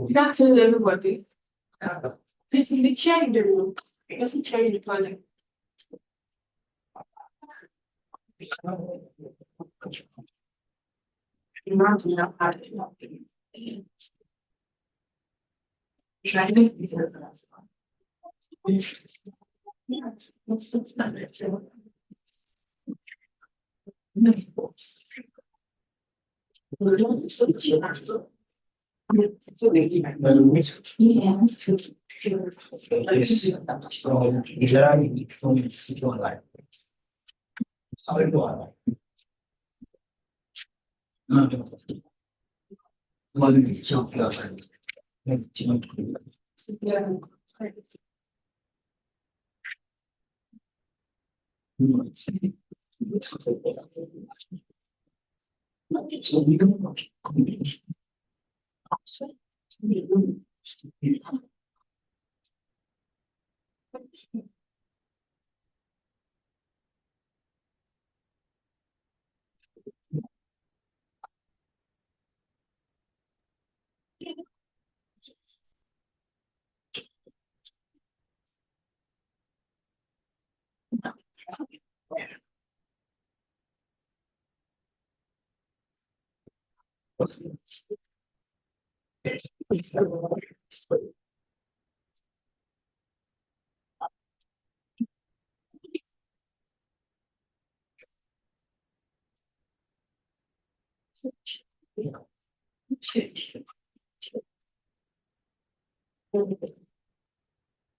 Did I tell everybody? This is the chair in the room. There's a chair in the toilet.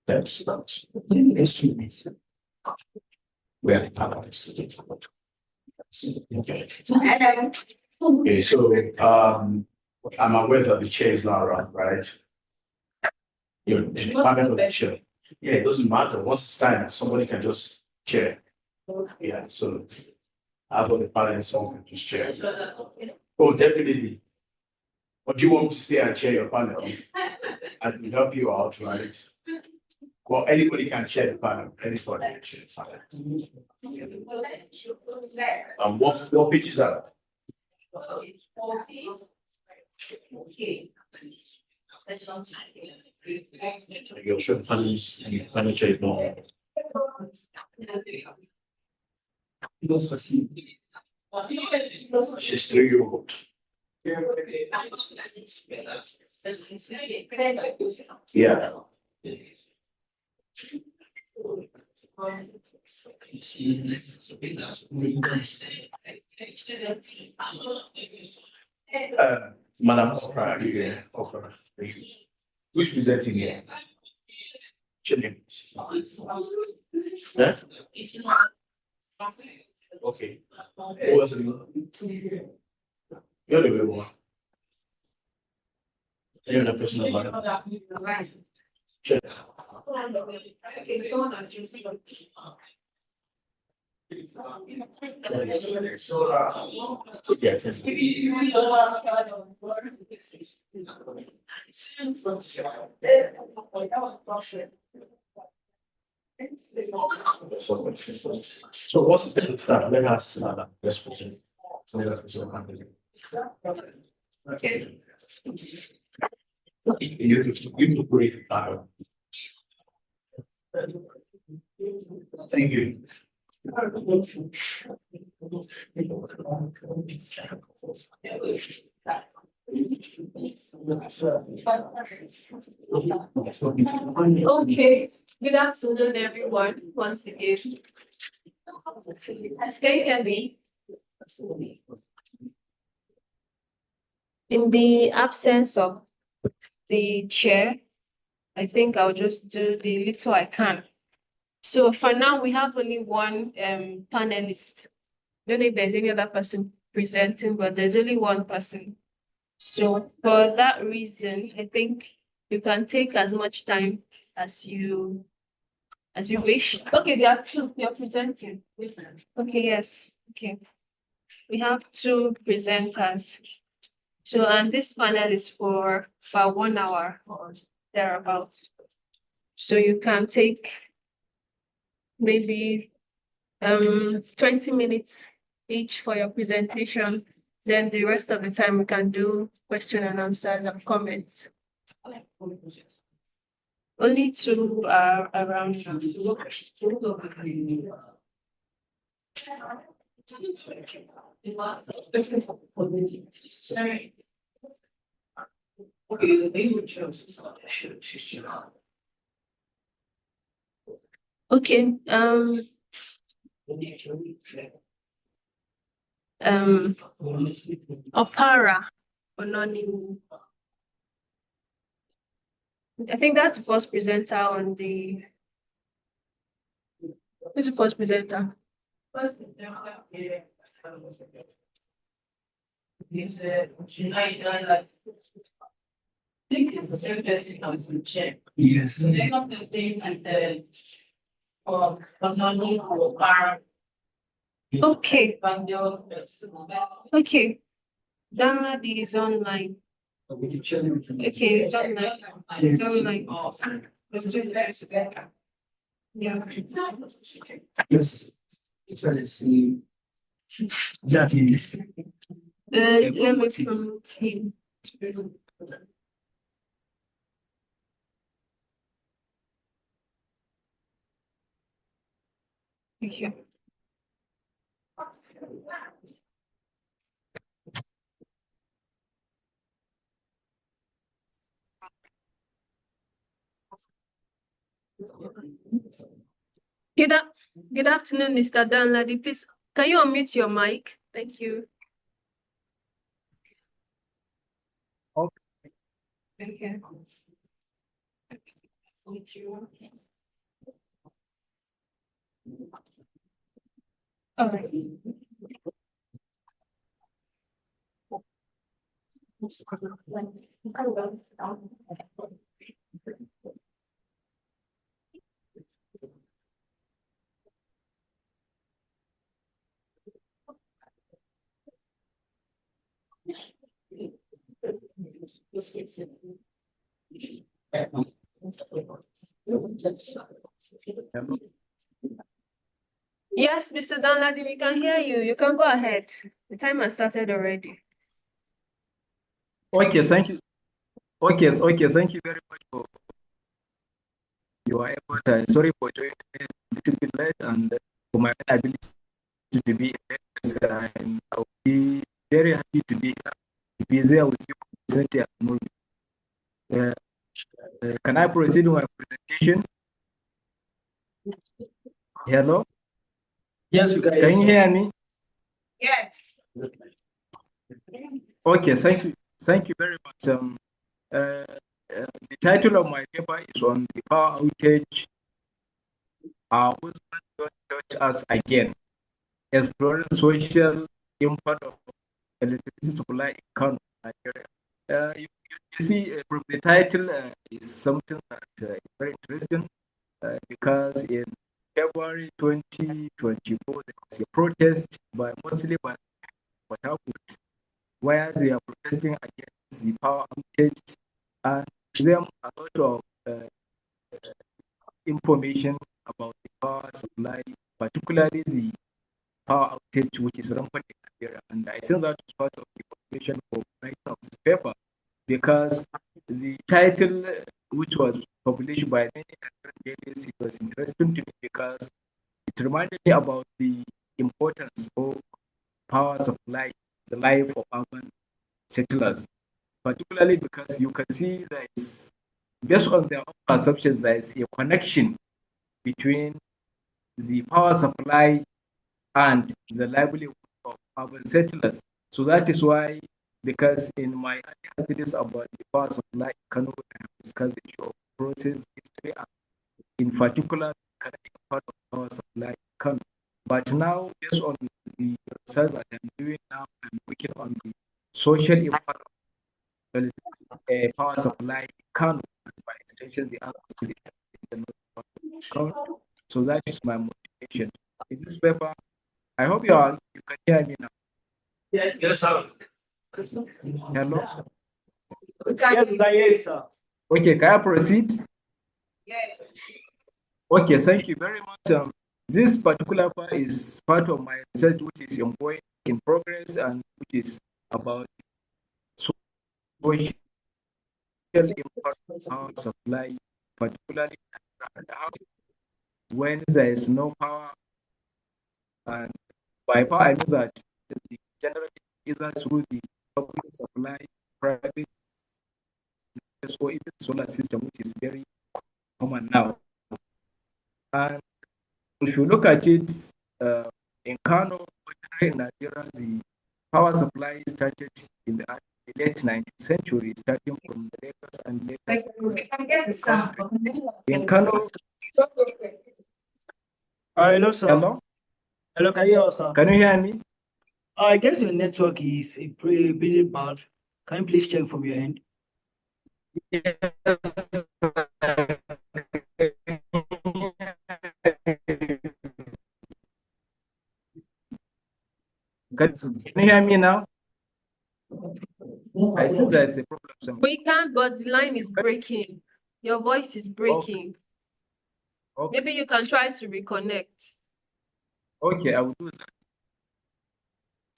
That's the instruments. Where the power is. Okay, so I'm aware that the chair is not around, right? You're the panel of the chair. Yeah, it doesn't matter. Once it's time, somebody can just chair. Yeah, so after the panel, someone can just chair. Oh, definitely. But you want me to stay and chair your panel? I will help you out, right? Well, anybody can chair the panel. Anybody can chair the panel. What page is that? You'll show panels and panel chair is not. She's 3-year-old. Yeah. Madam Okra, yeah, Okra. Who's presenting here? Chilling. Yeah? Okay. Who was it? You're the way one. You're the person about it. Check. So what's the start? Let us let's present. Okay. You need to brief. Thank you. Okay, good afternoon, everyone. Once again, can you hear me? In the absence of the chair, I think I'll just do the little I can. So for now, we have only one panelist. Don't know if there's any other person presenting, but there's only one person. So for that reason, I think you can take as much time as you wish. Okay, there are two. You're presenting. Okay, yes. Okay. We have two presenters. So, and this panel is for about 1 hour or thereabouts. So you can take maybe 20 minutes each for your presentation. Then the rest of the time we can do question and answers and comments. Only two are around. Okay. Opara Ononi. I think that's the first presenter on the. Who's the first presenter? Yes. Okay. Okay. Download is online. Okay, it's online. It's online. Let's do this. Yeah. Yes. Try to see. That is. Let me promote him. Thank you. Good afternoon, Mr. Danladi. Please, can you unmute your mic? Thank you. Okay. Thank you. All right. Hello. Yes, Mr. Danladi, we can hear you. You can go ahead. The time has started already. Okay, thank you. Okay, thank you very much for your effort. Sorry for joining a little bit late and for my ability to be here. And I'll be very happy to be there with you. Present and movie. Can I proceed with my presentation? Hello? Yes, we can hear Can you you, sir. hear me? Yes. Okay, thank you. Thank you very much. The title of my paper is on the power outage. Who's going to touch us again? Exploring social impact of electricity supply in Kano, Nigeria. You see, from the title is something that is very interesting because in February 2024 there was a protest mostly by Port Harcourt, where they are protesting against the power outage and them a lot of information about the power supply, particularly the power outage which is rampant in Nigeria. And I think that was part of the motivation for writing of this paper because the title, which was published by many Nigerian dailies, it was interesting to me because it reminded me about the importance of power supply in the life of urban settlers, particularly because you can see there is, based on their own perceptions, there is a connection between the power supply and the livelihood of urban settlers. So that is why, because in my earlier studies about the power supply in Kano, I have discussed the issue of process history and in particular the economic part of power supply in Kano. But now, based on the research that I'm doing now, I'm working on the social impact of power supply in Kano and by extension the other states in the north part of Kano. So that is my motivation. In this paper, I hope you can hear me now. Yes, sir. Hello? Yes, we can hear you, sir. Okay, can I proceed? Yes. Okay, thank you very much. This particular part is part of my research which is ongoing in progress and which is about social impact of power supply, particularly and how when there is no power, and by power I mean that the generally either through the public supply, private or even solar system, which is very common now. And if you look at it, in Kano, in Nigeria, the power supply started in the late 19th century, starting from the Lagos and later in Kano. Hello, sir. Hello, Hello, can you hear us, sir? can you hear me? I guess your network is pretty bad. Can you please check from your end? Yes. Can you hear me now? I see there's a problem somewhere. We can't, but the line is breaking. Your voice is breaking. Okay. Maybe you can try to reconnect. Okay, I will do that.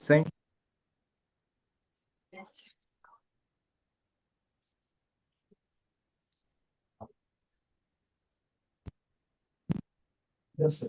Thank you. Yes, sir.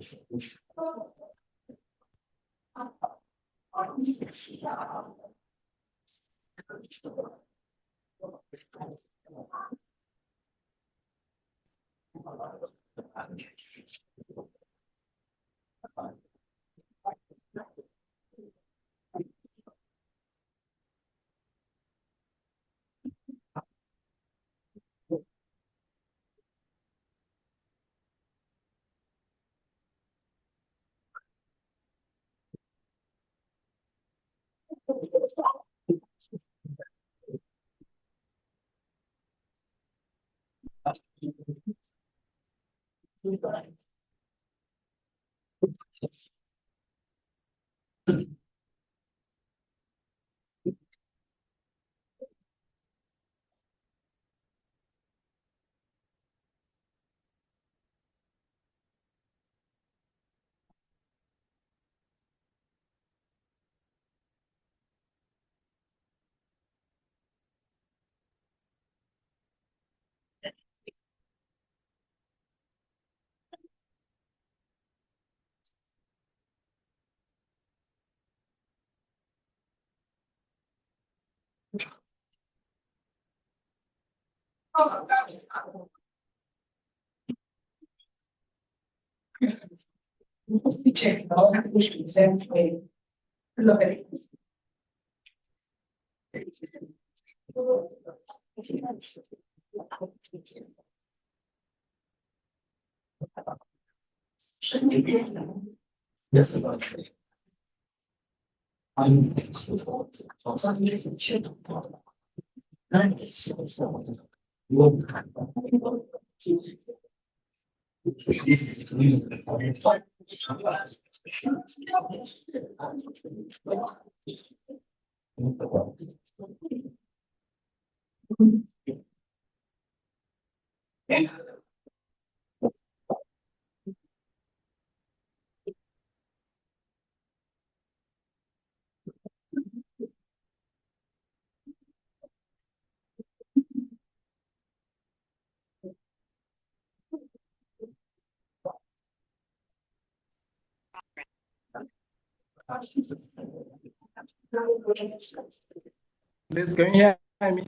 Check all which present way. Look at it. Yes. Please, can you hear me?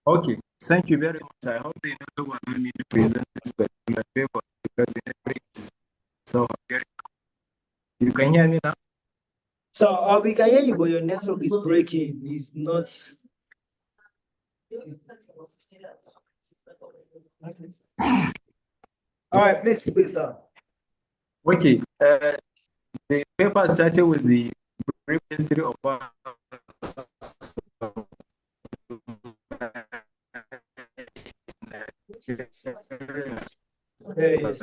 Okay, thank you very much. I hope they know what I need to present this particular paper because in every so you can hear me now. So we can hear you, but your network is breaking. It's not. All right, please, sir. Okay, the paper started with the brief history of Hey,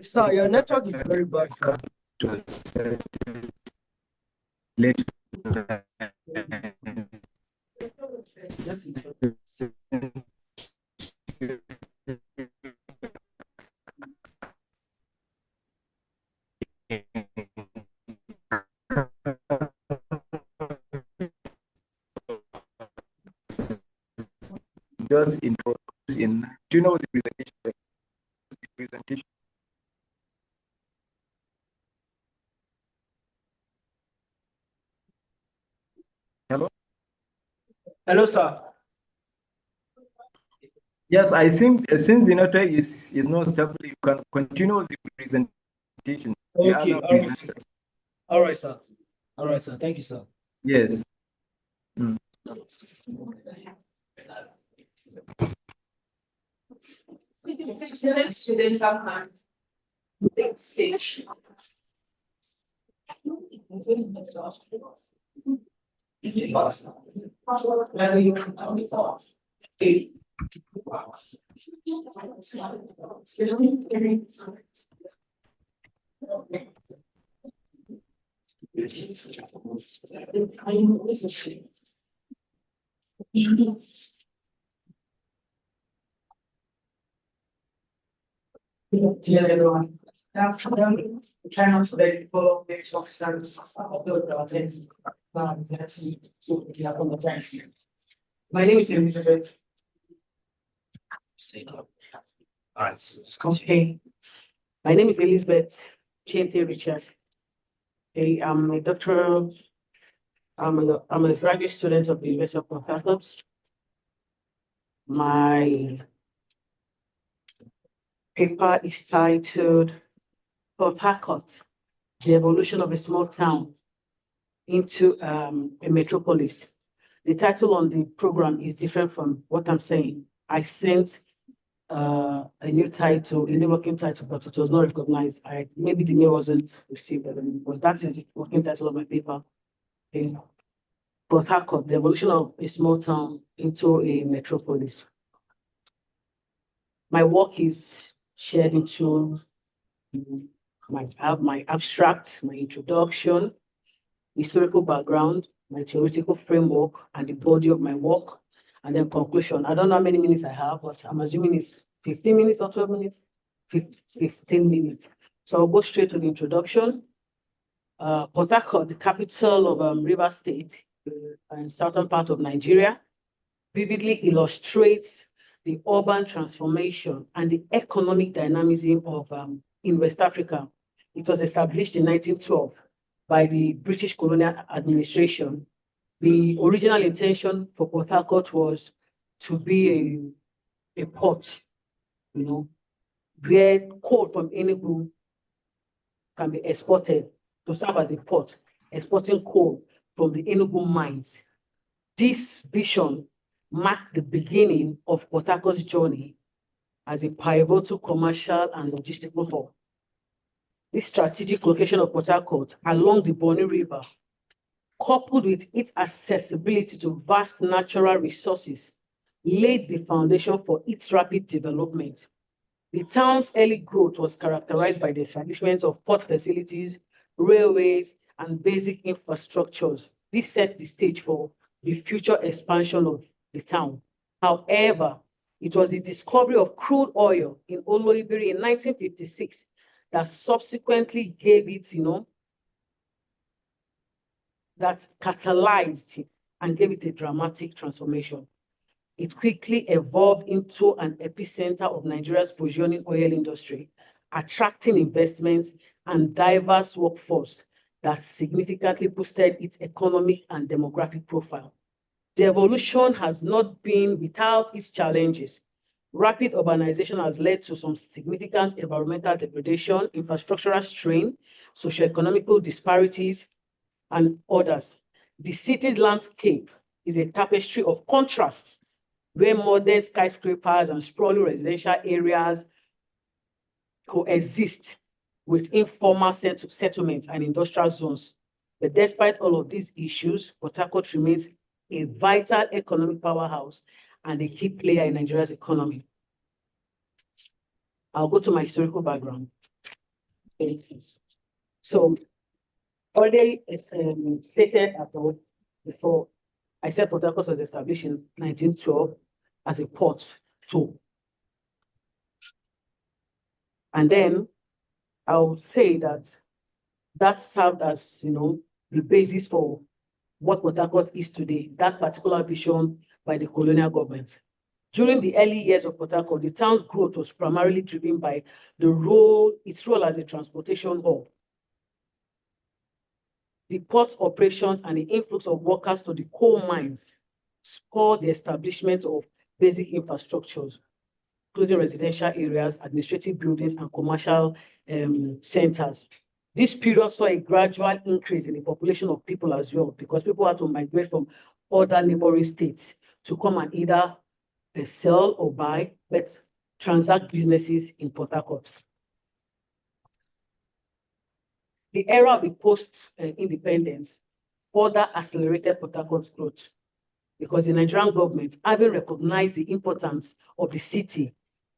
sir, your network is very bad, sir. Late. Just introduce in. Do you know the presentation? The presentation. Hello. Hello, sir. Yes, I think since the network is not stable, you can continue the presentation. The Okay, other all right, presenters. all right, sir. All right, sir. Thank you, sir. Yes. Mm. Student background. Big stage. Yeah, everyone. Try not to let people make officers upload the attendance. My name is Elizabeth. All right, let's go. Okay. My name is Elizabeth Chiente Richard. Okay, I'm a doctoral, I'm a graduate student of the University of Port Harcourt. My paper is titled Port Harcourt, the evolution of a small town into a metropolis. The title on the program is different from what I'm saying. I sent a new title, a new working title, but it was not recognized. Maybe the name wasn't received, but that is the working title of my paper. Okay. Port Harcourt, the evolution of a small town into a metropolis. My work is shared into I have my abstract, my introduction, historical background, my theoretical framework, and the body of my work, and then conclusion. I don't know how many minutes I have, but I'm assuming it's 15 minutes or 12 minutes, 15 minutes. So I'll go straight to the introduction. Port Harcourt, the capital of Rivers State, and southern part of Nigeria, vividly illustrates the urban transformation and the economic dynamism of in West Africa. It was established in 1912 by the British colonial administration. The original intention for Port Harcourt was to be a port, where coal from Enugu can be exported to serve as a port, exporting coal from the Enugu mines. This vision marked the beginning of Port Harcourt's journey as a pivotal commercial and logistical hub. This strategic location of Port Harcourt along the Bonny River, coupled with its accessibility to vast natural resources, laid the foundation for its rapid development. The town's early growth was characterized by the establishment of port facilities, railways, and basic infrastructures. This set the stage for the future expansion of the town. However, it was the discovery of crude oil in Oloibiri in 1956 that subsequently gave it, that catalyzed it and gave it a dramatic transformation. It quickly evolved into an epicenter of Nigeria's burgeoning oil industry, attracting investments and diverse workforce that significantly boosted its economic and demographic profile. The evolution has not been without its challenges. Rapid urbanization has led to some significant environmental degradation, infrastructural strain, socioeconomic disparities, and others. The city's landscape is a tapestry of contrasts, where modern skyscrapers and sprawling residential areas coexist with informal settlements and industrial zones. But despite all of these issues, Port Harcourt remains a vital economic powerhouse and a key player in Nigeria's economy. I'll go to my historical background. So, already stated above before, I said Port Harcourt was established in 1912 as a port too. And then I would say that served as, the basis for what Port Harcourt is today, that particular vision by the colonial government. During the early years of Port Harcourt, the town's growth was primarily driven by its role as a transportation hub. The port operations and the influx of workers to the coal mines spurred the establishment of basic infrastructures, including residential areas, administrative buildings, and commercial centers. This period saw a gradual increase in the population of people as well, because people had to migrate from other neighboring states to come and either sell or buy, but transact businesses in Port Harcourt. The era of the post-independence further accelerated Port Harcourt's growth, because the Nigerian government, having recognized the importance of the city,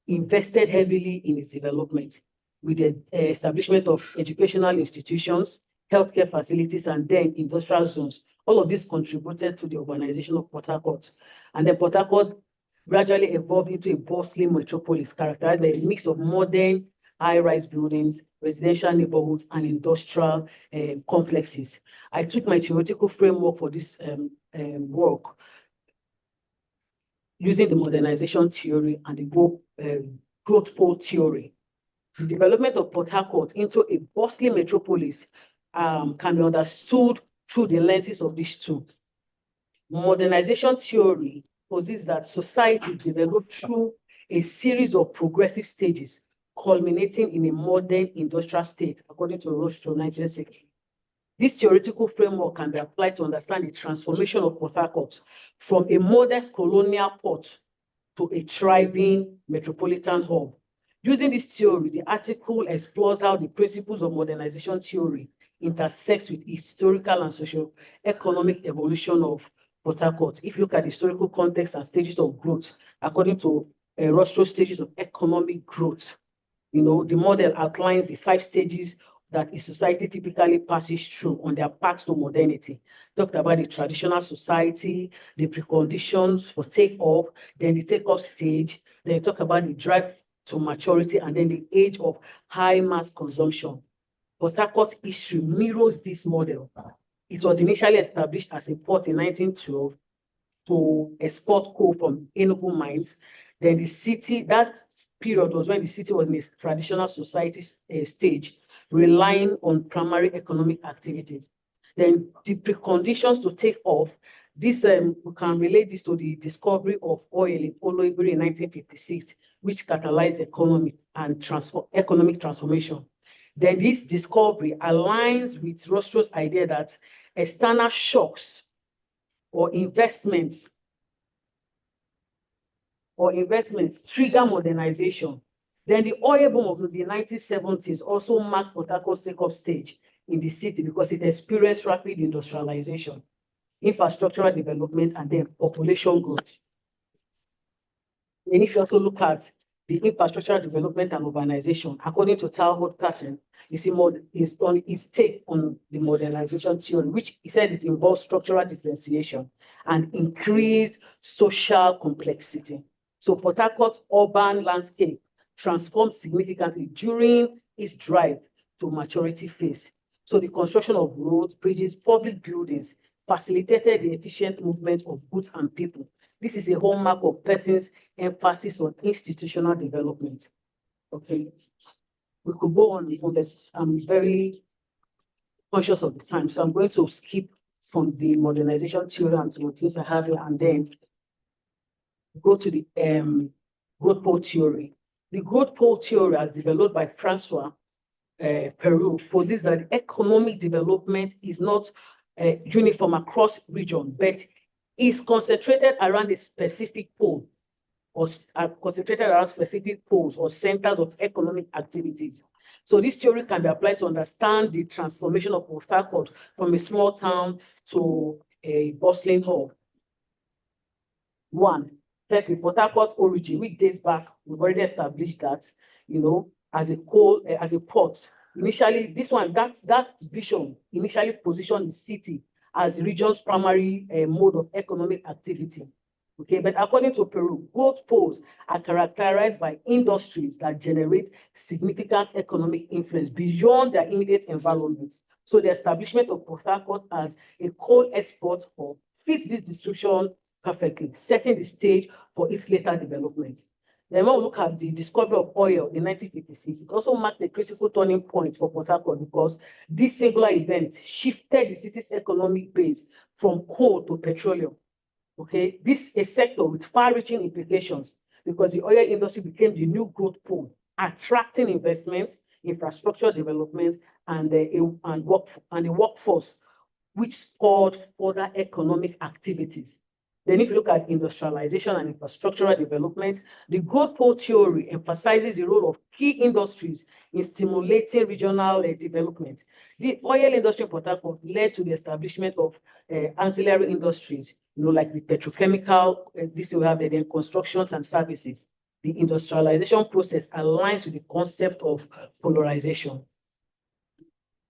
invested heavily in its development, with the establishment of educational institutions, healthcare facilities, and then industrial zones. All of this contributed to the urbanization of Port Harcourt. And then Port Harcourt gradually evolved into a bustling metropolis characterized by a mix of modern high-rise buildings, residential neighborhoods, and industrial complexes. I took my theoretical framework for this work using the modernization theory and the growth pole theory. The development of Port Harcourt into a bustling metropolis can be understood through the lenses of these two. Modernization theory posits that society is developed through a series of progressive stages, culminating in a modern industrial state, according to Rothschild 1960. This theoretical framework can be applied to understand the transformation of Port Harcourt from a modest colonial port to a thriving metropolitan hub. Using this theory, the article explores how the principles of modernization theory intersect with historical and socio-economic evolution of Port Harcourt. If you look at the historical context and stages of growth, according to Rostro's stages of economic growth, the model outlines the 5 stages that a society typically passes through on their path to modernity. Talked about the traditional society, the preconditions for takeoff, then the takeoff stage, then talk about the drive to maturity, and then the age of high mass consumption. Port Harcourt's history mirrors this model. It was initially established as a port in 1912 to export coal from Enugu mines. Then the city, that period was when the city was in a traditional society stage, relying on primary economic activities. Then the preconditions to take off, this we can relate this to the discovery of oil in Oloibiri in 1956, which catalyzed economic transformation. Then this discovery aligns with Rostro's idea that external shocks or investments trigger modernization. Then the oil boom of the 1970s also marked Port Harcourt's take-off stage in the city because it experienced rapid industrialization, infrastructural development, and then population growth. And if you also look at the infrastructural development and urbanization, according to Talbot Patton, you see his take on the modernization theory, which he said it involves structural differentiation and increased social complexity. So Port Harcourt's urban landscape transformed significantly during its drive to maturity phase. So the construction of roads, bridges, public buildings facilitated the efficient movement of goods and people. This is a hallmark of Person's emphasis on institutional development. Okay, we could go on this. I'm very conscious of the time, so I'm going to skip from the modernization theory and some things I have here, and then go to the growth pole theory. The growth pole theory, as developed by Francois Peru, posits that economic development is not uniform across region, but is concentrated around a specific pole, or concentrated around specific poles or centers of economic activities. So this theory can be applied to understand the transformation of Port Harcourt from a small town to a bustling hub. Firstly, Port Harcourt's origin, which dates back, we've already established that, as a port. Initially, that vision initially positioned the city as the region's primary mode of economic activity. Okay, but according to Peru, both poles are characterized by industries that generate significant economic influence beyond their immediate environment. So the establishment of Port Harcourt as a coal export hub fits this description perfectly, setting the stage for its later development. Then when we look at the discovery of oil in 1956, it also marked a critical turning point for Port Harcourt because this singular event shifted the city's economic base from coal to petroleum. Okay, this is a sector with far-reaching implications because the oil industry became the new growth pole, attracting investments, infrastructure development, and a workforce, which spurred further economic activities. Then if you look at industrialization and infrastructural development, the growth pole theory emphasizes the role of key industries in stimulating regional development. The oil industry in Port Harcourt led to the establishment of ancillary industries, like the petrochemical, this we have then constructions and services. The industrialization process aligns with the concept of polarization.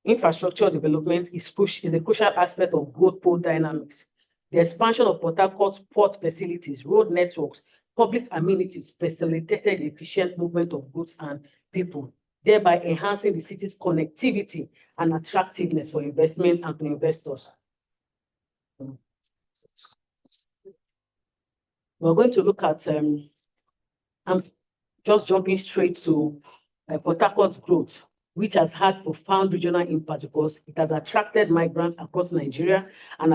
Infrastructure development is a crucial aspect of growth pole dynamics. The expansion of Port Harcourt's port facilities, road networks, public amenities facilitated the efficient movement of goods and people, thereby enhancing the city's connectivity and attractiveness for investment and to investors. We're going to look at, I'm just jumping straight to Port Harcourt's growth, which has had profound regional impact because it has attracted migrants across Nigeria and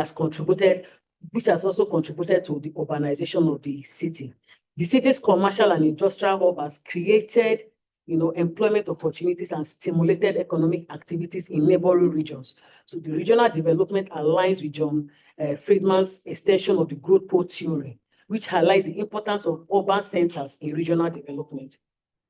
which has also contributed to the urbanization of the city. The city's commercial and industrial hub has created, employment opportunities and stimulated economic activities in neighboring regions. So the regional development aligns with John Friedman's extension of the growth pole theory. which highlights the importance of urban centers in regional development.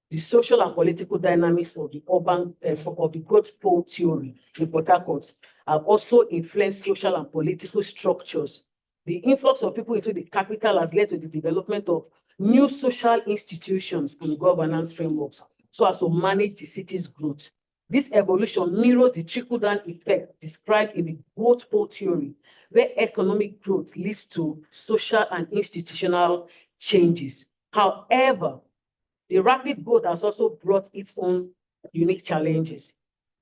The social and political dynamics of the growth pole theory in Port Harcourt have also influenced social and political structures. The influx of people into the capital has led to the development of new social institutions and governance frameworks so as to manage the city's growth. This evolution mirrors the trickle-down effect described in the growth pole theory, where economic growth leads to social and institutional changes. However, the rapid growth has also brought its own unique challenges,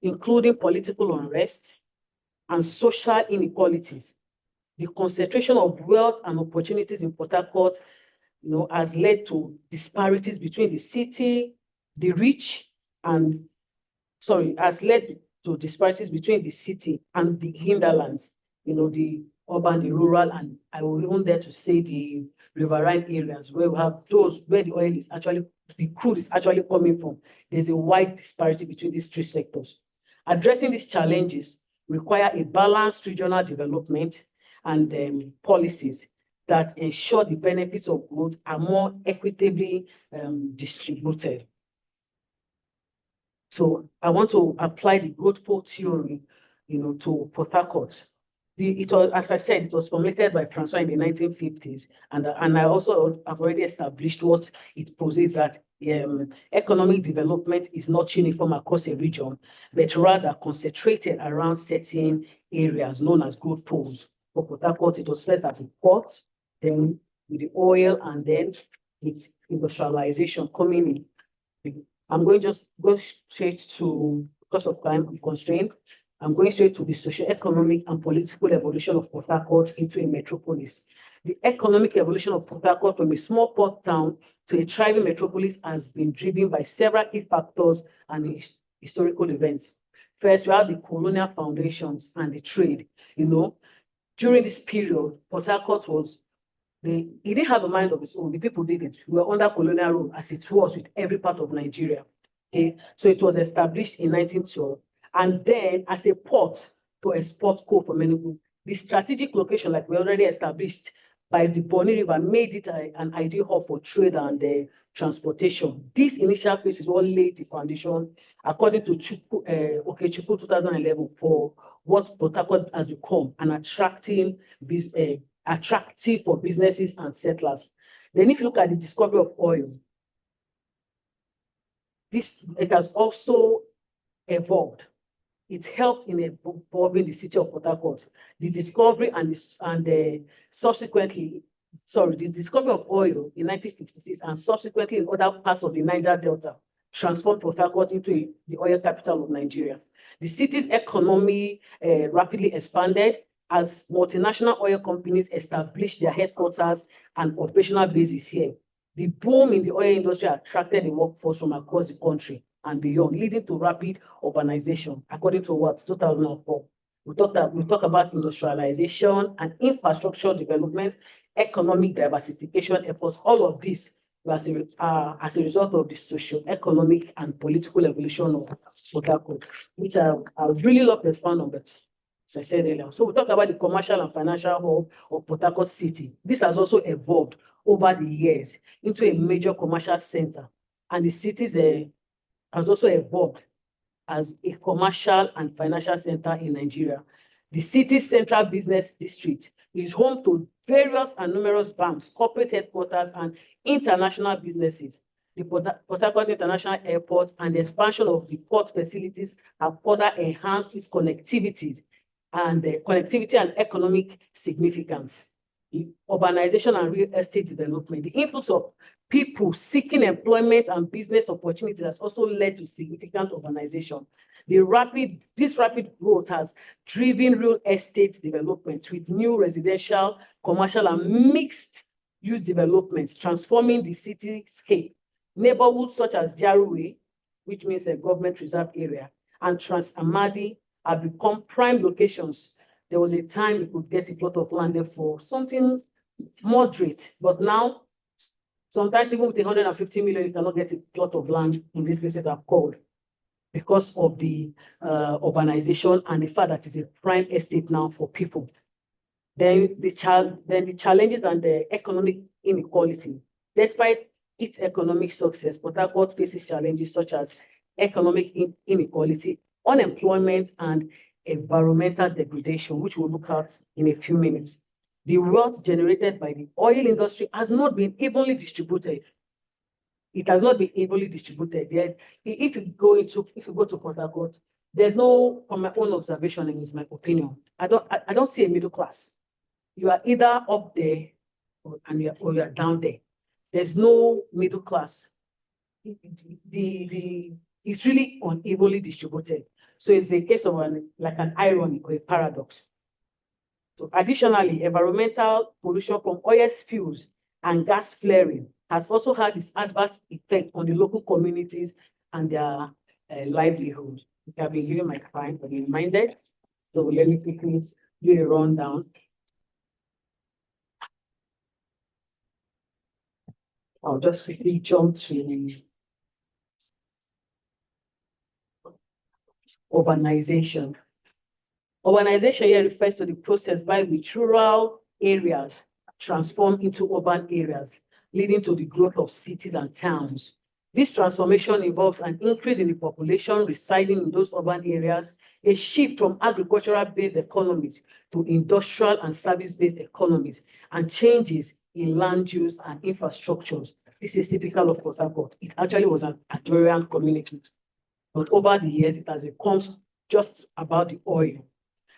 including political unrest and social inequalities. The concentration of wealth and opportunities in Port Harcourt, has led to disparities between the city, the rich, and has led to disparities between the city and the hinterlands, the urban, the rural, and I will even dare to say the riverine areas where we have those where the oil is actually, the crude is actually coming from. There's a wide disparity between these three sectors. Addressing these challenges require a balanced regional development and policies that ensure the benefits of growth are more equitably distributed. So I want to apply the growth pole theory, to Port Harcourt. It was, as I said, it was formulated by Francois in the 1950s, and I also have already established what it posits, that economic development is not uniform across a region, but rather concentrated around certain areas known as growth poles. For Port Harcourt, it was first as a port, then with the oil, and then with industrialization coming in. I'm going to just go straight to, because of time constraint, I'm going straight to the socio-economic and political evolution of Port Harcourt into a metropolis. The economic evolution of Port Harcourt from a small port town to a thriving metropolis has been driven by several key factors and historical events. First, we have the colonial foundations and the trade. During this period, Port Harcourt was, it didn't have a mind of its own. The people did it. We were under colonial rule, as it was with every part of Nigeria. Okay? So it was established in 1912. And then as a port to export coal from Enugu, the strategic location, like we already established by the Bonny River, made it an ideal hub for trade and transportation. This initial phase is what laid the foundation, according to Okechukwu 2011, for what Port Harcourt has become, an attractive for businesses and settlers. Then if you look at the discovery of oil, it has also evolved. It helped in evolving the city of Port Harcourt. The discovery the discovery of oil in 1956 and subsequently in other parts of the Niger Delta transformed Port Harcourt into the oil capital of Nigeria. The city's economy rapidly expanded as multinational oil companies established their headquarters and operational bases here. The boom in the oil industry attracted a workforce from across the country and beyond, leading to rapid urbanization, according to what 2004. We talk about industrialization and infrastructure development, economic diversification efforts. All of this as a result of the socio-economic and political evolution of Port Harcourt, which I really love to expand on, but as I said earlier. So we talk about the commercial and financial hub of Port Harcourt City. This has also evolved over the years into a major commercial center, and the city has also evolved as a commercial and financial center in Nigeria. The city's central business district is home to various and numerous banks, corporate headquarters, and international businesses. The Port Harcourt International Airport and the expansion of the port facilities have further enhanced its connectivity and economic significance. The urbanization and real estate development, the influx of people seeking employment and business opportunities has also led to significant urbanization. This rapid growth has driven real estate development with new residential, commercial, and mixed-use developments, transforming the cityscape. Neighborhoods such as Jaruwe, which means a government reserve area, and Trans-Amadi have become prime locations. There was a time you could get a plot of land there for something moderate, but now, sometimes even with 150 million, you cannot get a plot of land in these places I've called, because of the urbanization and the fact that it's a prime estate now for people. Then the challenges and the economic inequality. Despite its economic success, Port Harcourt faces challenges such as economic inequality, unemployment, and environmental degradation, which we'll look at in a few minutes. The wealth generated by the oil industry has not been evenly distributed. It has not been evenly distributed yet. If you go to Port Harcourt, there's no, from my own observation, and it's my opinion, I don't see a middle class. You are either up there or you are down there. There's no middle class. It's really unevenly distributed. So it's a case of like an irony or a paradox. So additionally, environmental pollution from oil spills and gas flaring has also had its adverse effect on the local communities and their livelihood. I've been giving my time for the reminded. So let me quickly do a rundown. I'll just quickly jump to urbanization. Urbanization here refers to the process by which rural areas transform into urban areas, leading to the growth of cities and towns. This transformation involves an increase in the population residing in those urban areas, a shift from agricultural-based economies to industrial and service-based economies, and changes in land use and infrastructures. This is typical of Port Harcourt. It actually was an agrarian community, but over the years, it has become just about the oil.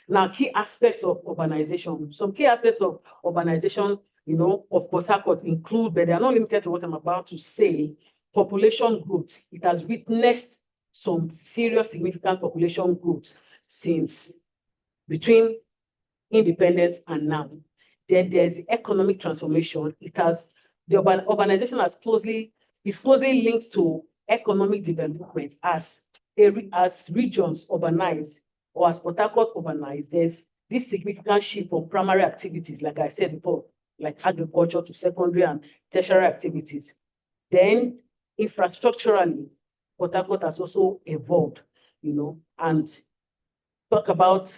Now, key aspects of urbanization. Some key aspects of urbanization, of Port Harcourt include, but they are not limited to what I'm about to say, population growth. It has witnessed some serious significant population growth since between independence and now. Then there's the economic transformation. The urbanization is closely linked to economic development as regions urbanize, or as Port Harcourt urbanized, there's this significant shift from primary activities, like I said before, like agriculture, to secondary and tertiary activities. Then infrastructurally, Port Harcourt has also evolved, and talk about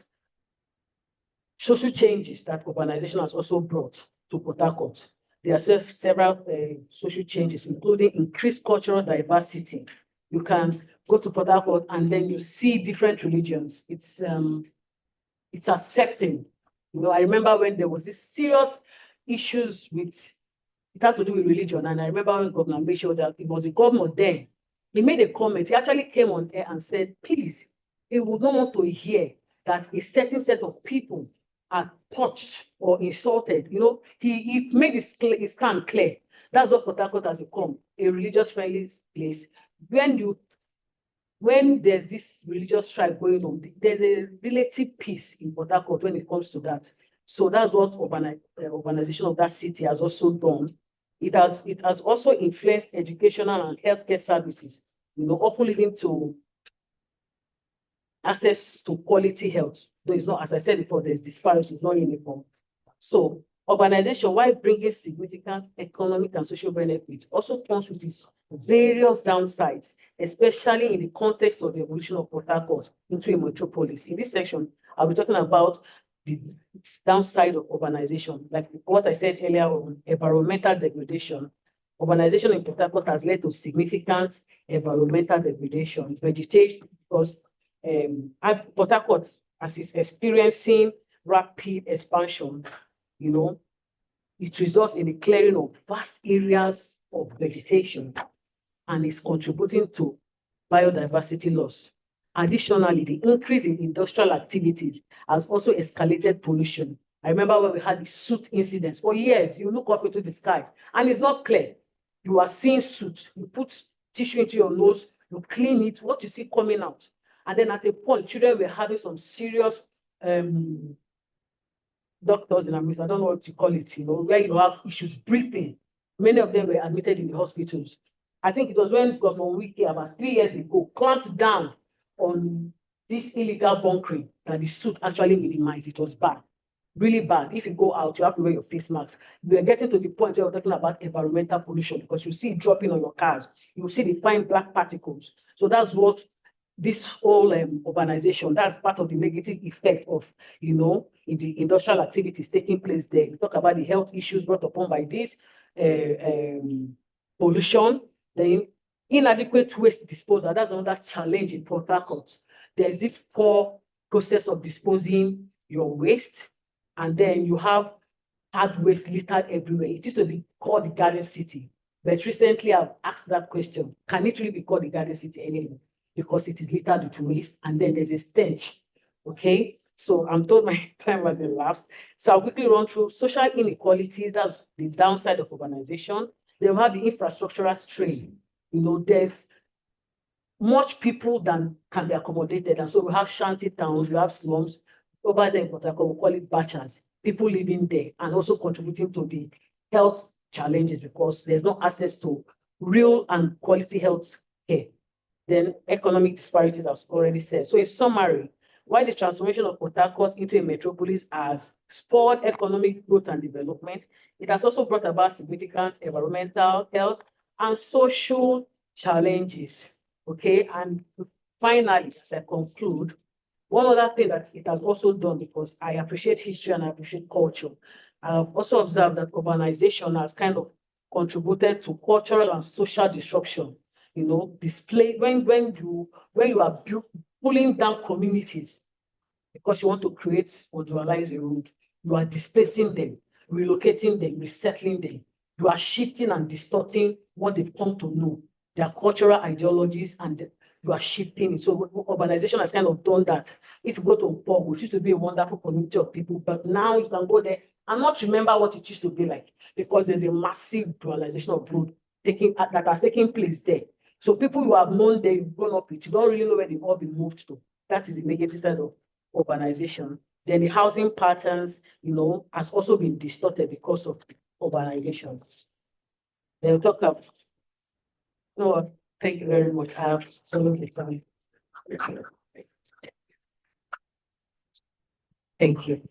social changes that urbanization has also brought to Port Harcourt. There are several social changes, including increased cultural diversity. You can go to Port Harcourt and then you see different religions. It's accepting. I remember when there was this serious issues with, it had to do with religion. And I remember when Governor made sure that it was the governor then, he made a comment. He actually came on air and said, please, he would not want to hear that a certain set of people are touched or insulted. He made his stand clear. That's what Port Harcourt has become, a religious-friendly place. When there's this religious strife going on, there's a relative peace in Port Harcourt when it comes to that. So that's what urbanization of that city has also done. It has also influenced educational and healthcare services, often leading to access to quality health. Though it's not, as I said before, there's disparity, it's not uniform. So urbanization, while bringing significant economic and social benefits, also comes with its various downsides, especially in the context of the evolution of Port Harcourt into a metropolis. In this section, I'll be talking about the downside of urbanization, like what I said earlier on environmental degradation. Urbanization in Port Harcourt has led to significant environmental degradation, vegetation, because Port Harcourt, as it's experiencing rapid expansion, it results in the clearing of vast areas of vegetation and is contributing to biodiversity loss. Additionally, the increase in industrial activities has also escalated pollution. I remember when we had the soot incidents. For years, you look up into the sky and it's not clear. You are seeing soot. You put tissue into your nose, you clean it, what you see coming out. And then at a point, children were having some serious doctors in America, I don't know what you call it, where you have issues breathing. Many of them were admitted in the hospitals. I think it was when Governor Wike, about 3 years ago, clamped down on this illegal bunkering that the soot actually minimized. It was bad, really bad. If you go out, you have to wear your face masks. We are getting to the point where we're talking about environmental pollution because you see it dropping on your cars. You see the fine black particles. So that's what this whole urbanization. That's part of the negative effect of, in the industrial activities taking place there. We talk about the health issues brought upon by this pollution, the inadequate waste disposal. That's another challenge in Port Harcourt. There's this poor process of disposing your waste, and then you have hard waste littered everywhere. It used to be called the Garden City, but recently I've asked that question: can it really be called the Garden City anymore? Because it is littered with waste, and then there's a stench. Okay, so I'm told my time has elapsed. So I'll quickly run through social inequalities. That's the downside of urbanization. Then we have the infrastructural strain. There's much people than can be accommodated. And so we have shanty towns, we have slums. Over there in Port Harcourt, we call it bachas, people living there and also contributing to the health challenges because there's no access to real and quality health care. Then economic disparities, as already said. So in summary, while the transformation of Port Harcourt into a metropolis has spurred economic growth and development, it has also brought about significant environmental, health, and social challenges. Okay, and finally, as I conclude, one other thing that it has also done, because I appreciate history and I appreciate culture, I've also observed that urbanization has kind of contributed to cultural and social disruption. Display when you are pulling down communities because you want to create or dualize a road, you are displacing them, relocating them, resettling them. You are shifting and distorting what they've come to know, their cultural ideologies, and you are shifting it. So urbanization has kind of done that. If you go to Pogo, it used to be a wonderful community of people, but now you can go there and not remember what it used to be like because there's a massive dualization of road that has taken place there. So people who have known there, you've grown up with, you don't really know where they've all been moved to. That is the negative side of urbanization. Then the housing patterns, has also been distorted because of urbanization. Then we'll talk about, no, thank you very much. I have absolutely time. Thank you.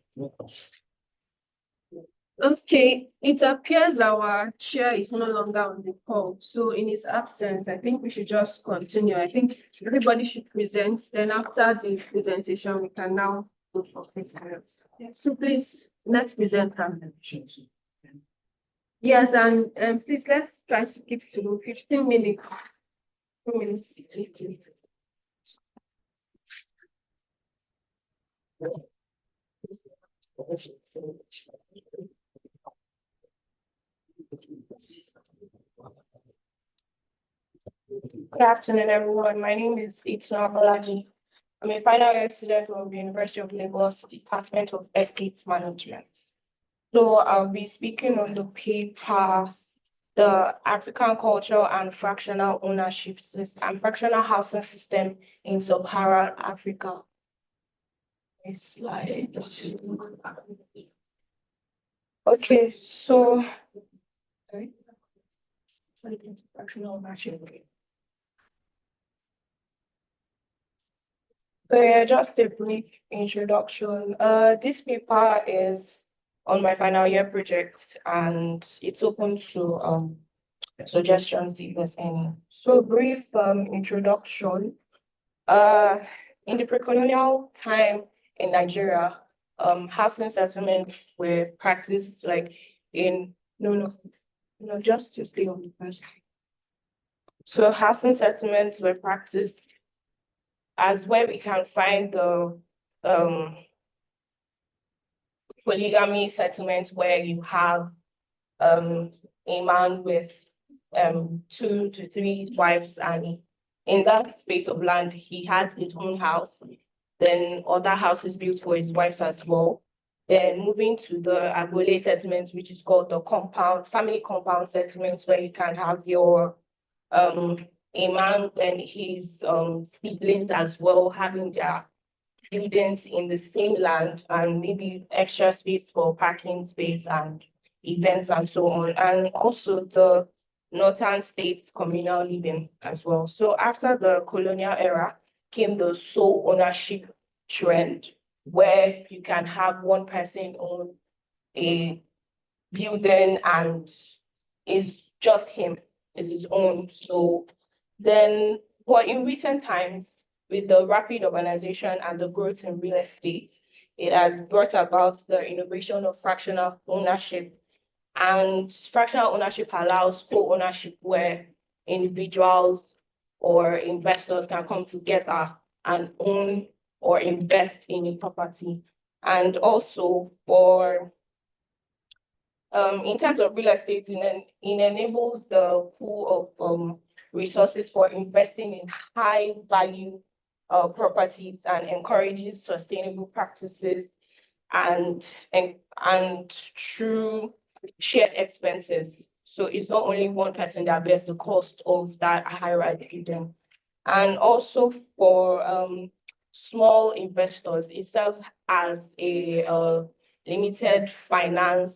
Okay, it appears our chair is no longer on the call. So in his absence, I think we should just continue. I think everybody should present. Then after the presentation, we can now go for questions. So please, next presenter. Yes, and please let's try to keep to 15 minutes. 2 minutes. Good afternoon, everyone. My name is Itna Balaji. I'm a final year student of the University of Lagos Department of Estate Management. So I'll be speaking on the paper, the African Cultural and Fractional Ownership System and Fractional Housing System in Sub-Saharan Africa. Next slide. Okay, so fractional ownership. So yeah, just a brief introduction. This paper is on my final year project and it's open to suggestions if there's any. So brief introduction. In the pre-colonial time in Nigeria, housing settlements were practiced like just to stay on the first. So housing settlements were practiced as where we can find the polygamy settlements where you have a man with 2 to 3 wives, and in that space of land he has his own house, then other houses built for his wives as well. Then moving to the Agole settlements, which is called the family compound settlements, where you can have your a man and his siblings as well having their buildings in the same land and maybe extra space for parking space and events and so on. And also the northern states communal living as well. So after the colonial era came the sole ownership trend, where you can have one person own a building and it's just him, is his own. So then, but in recent times, with the rapid urbanization and the growth in real estate, it has brought about the innovation of fractional ownership. And fractional ownership allows co-ownership where individuals or investors can come together and own or invest in a property. And also for in terms of real estate, it enables the pool of resources for investing in high value properties and encourages sustainable practices and true shared expenses. So it's not only one person that bears the cost of that high-rise building. And also for small investors, it serves as a limited finance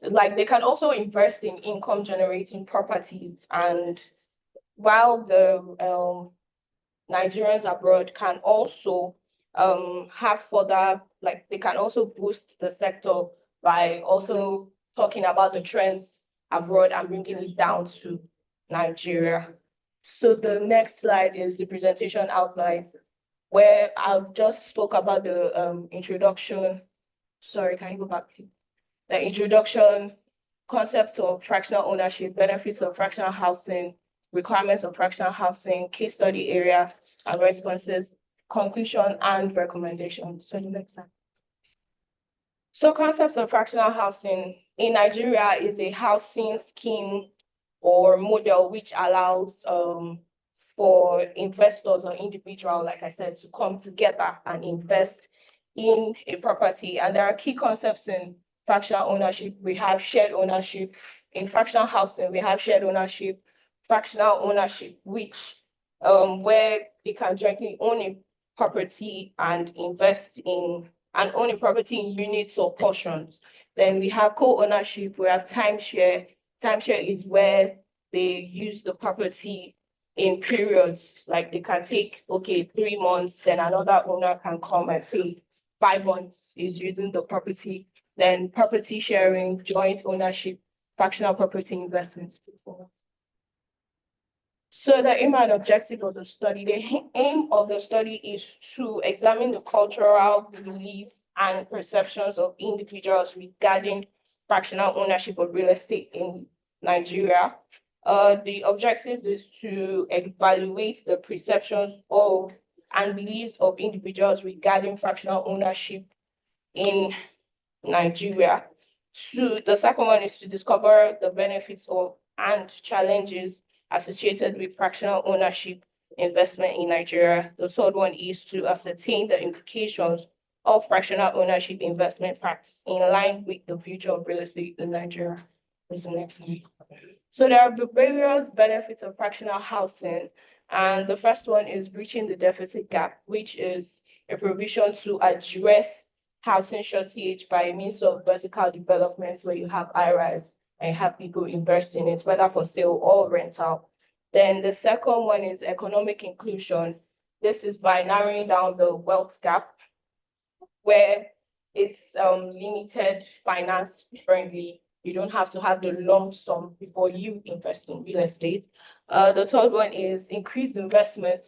like they can also invest in income generating properties. And while the Nigerians abroad can also have further, like they can also boost the sector by also talking about the trends abroad and bringing it down to Nigeria. So the next slide is the presentation outline, where I've just spoke about the introduction. Sorry, can you go back, please? The introduction, concept of fractional ownership, benefits of fractional housing, requirements of fractional housing, case study area and responses, conclusion and recommendations. So the next slide. So concepts of fractional housing in Nigeria is a housing scheme or model which allows for investors or individuals, like I said, to come together and invest in a property. And there are key concepts in fractional ownership. We have shared ownership. In fractional housing, we have shared ownership, fractional ownership, which where they can jointly own a property and invest in and own a property in units or portions. Then we have co-ownership, we have timeshare. Timeshare is where they use the property in periods, like they can take, okay, 3 months, then another owner can come and say 5 months is using the property. Then property sharing, joint ownership, fractional property investments. So the aim and objective of the study, the aim of the study is to examine the cultural beliefs and perceptions of individuals regarding fractional ownership of real estate in Nigeria. The objective is to evaluate the perceptions of and beliefs of individuals regarding fractional ownership in Nigeria. The second one is to discover the benefits of and challenges associated with fractional ownership investment in Nigeria. The third one is to ascertain the implications of fractional ownership investment practice in line with the future of real estate in Nigeria. This is the next one. So there are various benefits of fractional housing, and the first one is bridging the deficit gap, which is a provision to address housing shortage by means of vertical developments where you have high-rise and have people investing in it, whether for sale or rental. Then the second one is economic inclusion. This is by narrowing down the wealth gap, where it's limited finance friendly. You don't have to have the lump sum before you invest in real estate. The third one is increased investment,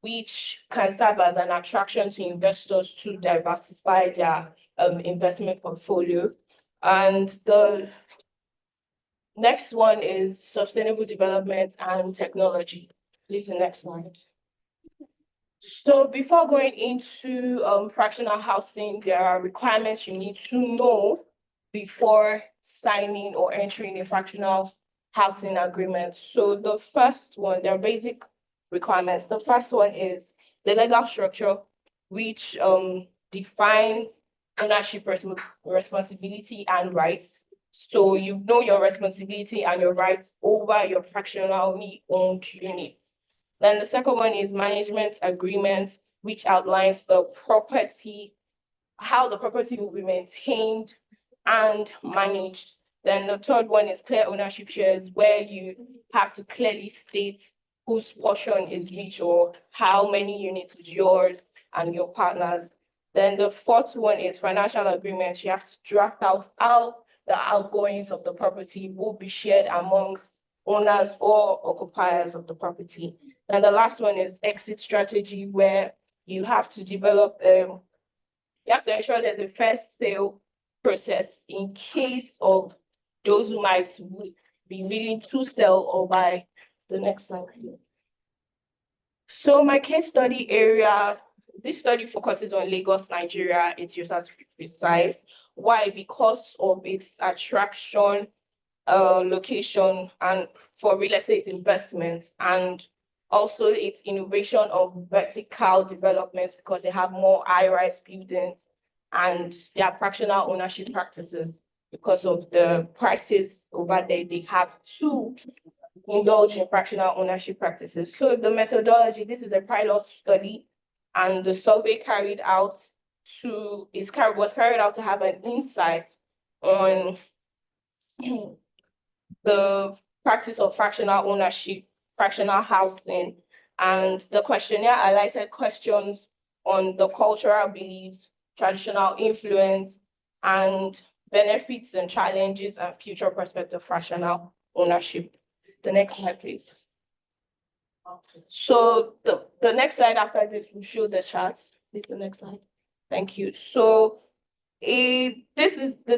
which can serve as an attraction to investors to diversify their investment portfolio. And the next one is sustainable development and technology. Please, the next slide. So before going into fractional housing, there are requirements you need to know before signing or entering a fractional housing agreement. So the first one, there are basic requirements. The first one is the legal structure, which defines ownership, responsibility, and rights. So you know your responsibility and your rights over your fractionally owned unit. Then the second one is management agreement, which outlines the property, how the property will be maintained and managed. Then the third one is clear ownership shares, where you have to clearly state whose portion is which or how many units is yours and your partners. Then the fourth one is financial agreement. You have to draft out how the outgoings of the property will be shared amongst owners or occupiers of the property. And the last one is exit strategy, where you have to develop, you have to ensure that the first sale process in case of those who might be willing to sell or buy. The next slide, please. So my case study area, this study focuses on Lagos, Nigeria. It's users precise. Why? Because of its attraction, location, and for real estate investments, and also its innovation of vertical development, because they have more high-rise buildings and their fractional ownership practices. Because of the prices over there, they have to indulge in fractional ownership practices. So the methodology, this is a pilot study, and the survey was carried out to have an insight on the practice of fractional ownership, fractional housing, and the questionnaire highlighted questions on the cultural beliefs, traditional influence, and benefits and challenges and future prospects of fractional ownership. The next slide, please. So the next slide after this will show the charts. This is the next slide. Thank you. So the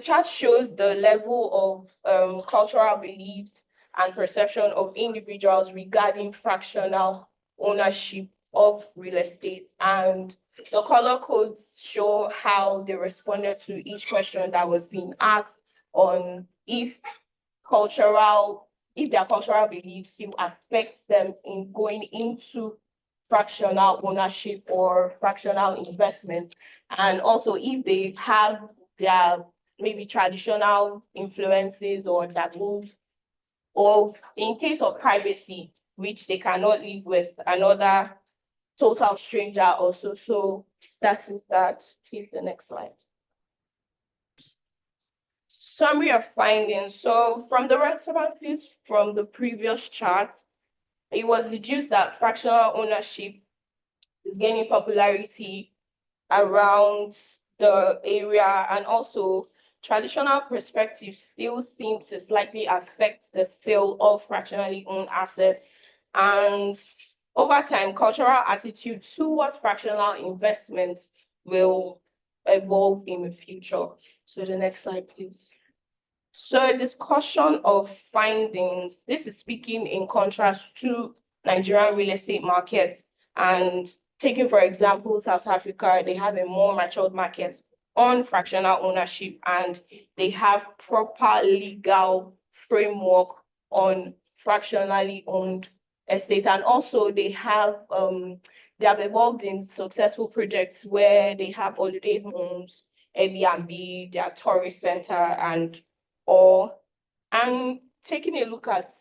chart shows the level of cultural beliefs and perception of individuals regarding fractional ownership of real estate, and the color codes show how they responded to each question that was being asked on if their cultural beliefs still affects them in going into fractional ownership or fractional investment, and also if they have their maybe traditional influences or taboos, or in case of privacy, which they cannot live with another total stranger also. So that is that. Please, the next slide. Summary of findings. So from the responses from the previous chart, it was deduced that fractional ownership is gaining popularity around the area, and also traditional perspectives still seem to slightly affect the sale of fractionally owned assets. And over time, cultural attitude towards fractional investments will evolve in the future. So the next slide, please. So a discussion of findings. This is speaking in contrast to Nigerian real estate markets, and taking, for example, South Africa, they have a more matured market on fractional ownership, and they have proper legal framework on fractionally owned estate. And also they have evolved in successful projects where they have holiday homes, Airbnb, their tourist center, and taking a look at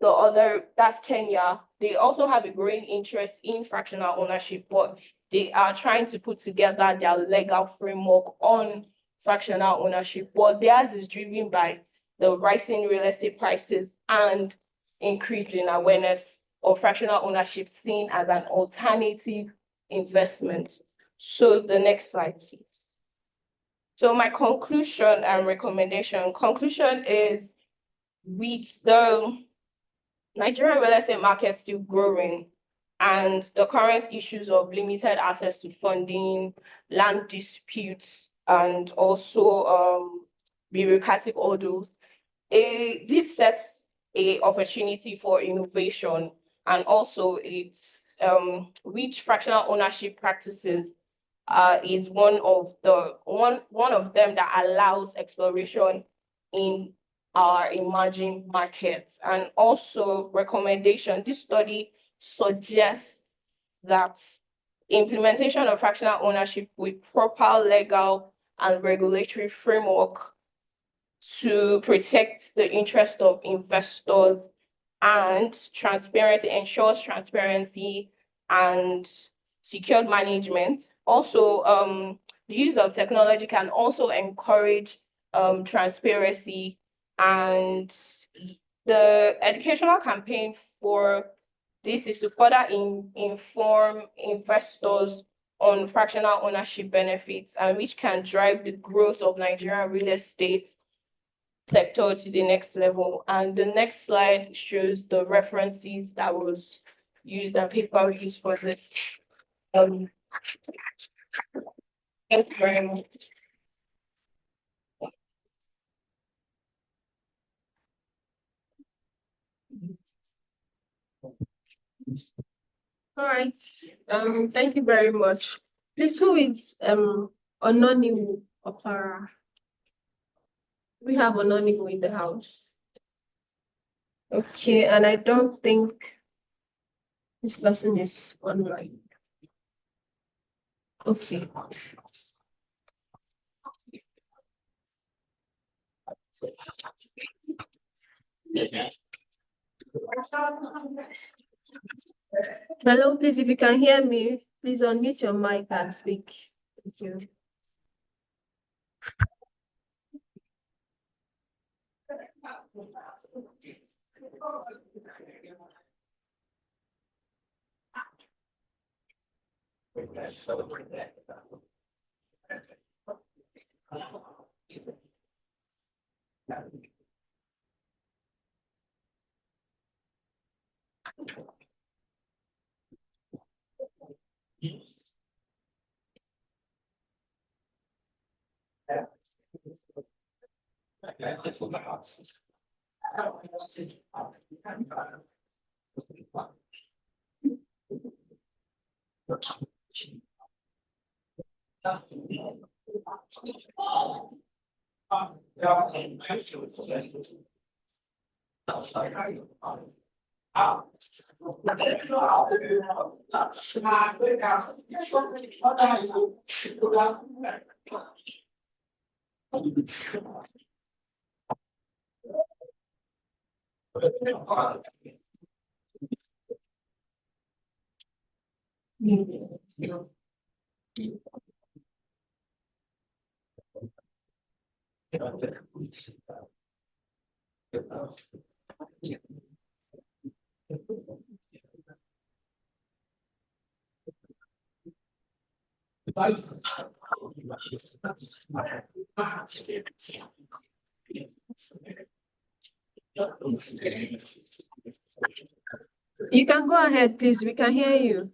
the other, that's Kenya, they also have a growing interest in fractional ownership, but they are trying to put together their legal framework on fractional ownership. But theirs is driven by the rising real estate prices and increase in awareness of fractional ownership seen as an alternative investment. So the next slide, please. So my conclusion and recommendation. Conclusion is, with the Nigerian real estate market still growing and the current issues of limited access to funding, land disputes, and also bureaucratic hurdles, this sets an opportunity for innovation, and also it's which fractional ownership practices is one of them that allows exploration in our emerging markets. And also recommendation, this study suggests that implementation of fractional ownership with proper legal and regulatory framework to protect the interest of investors and transparency, ensures transparency and secured management. Also, the use of technology can also encourage transparency, and the educational campaign for this is to further inform investors on fractional ownership benefits, and which can drive the growth of Nigerian real estate sector to the next level. And the next slide shows the references that was used and paper used for this. Thank you very much. All right. Thank you very much. Please, who is Anonymous Opera? We have Anonymous in the house. Okay, and I don't think this person is online. Okay. Hello, please, if you can hear me, please unmute your mic and speak. Thank you. You can go ahead, please. We can hear you.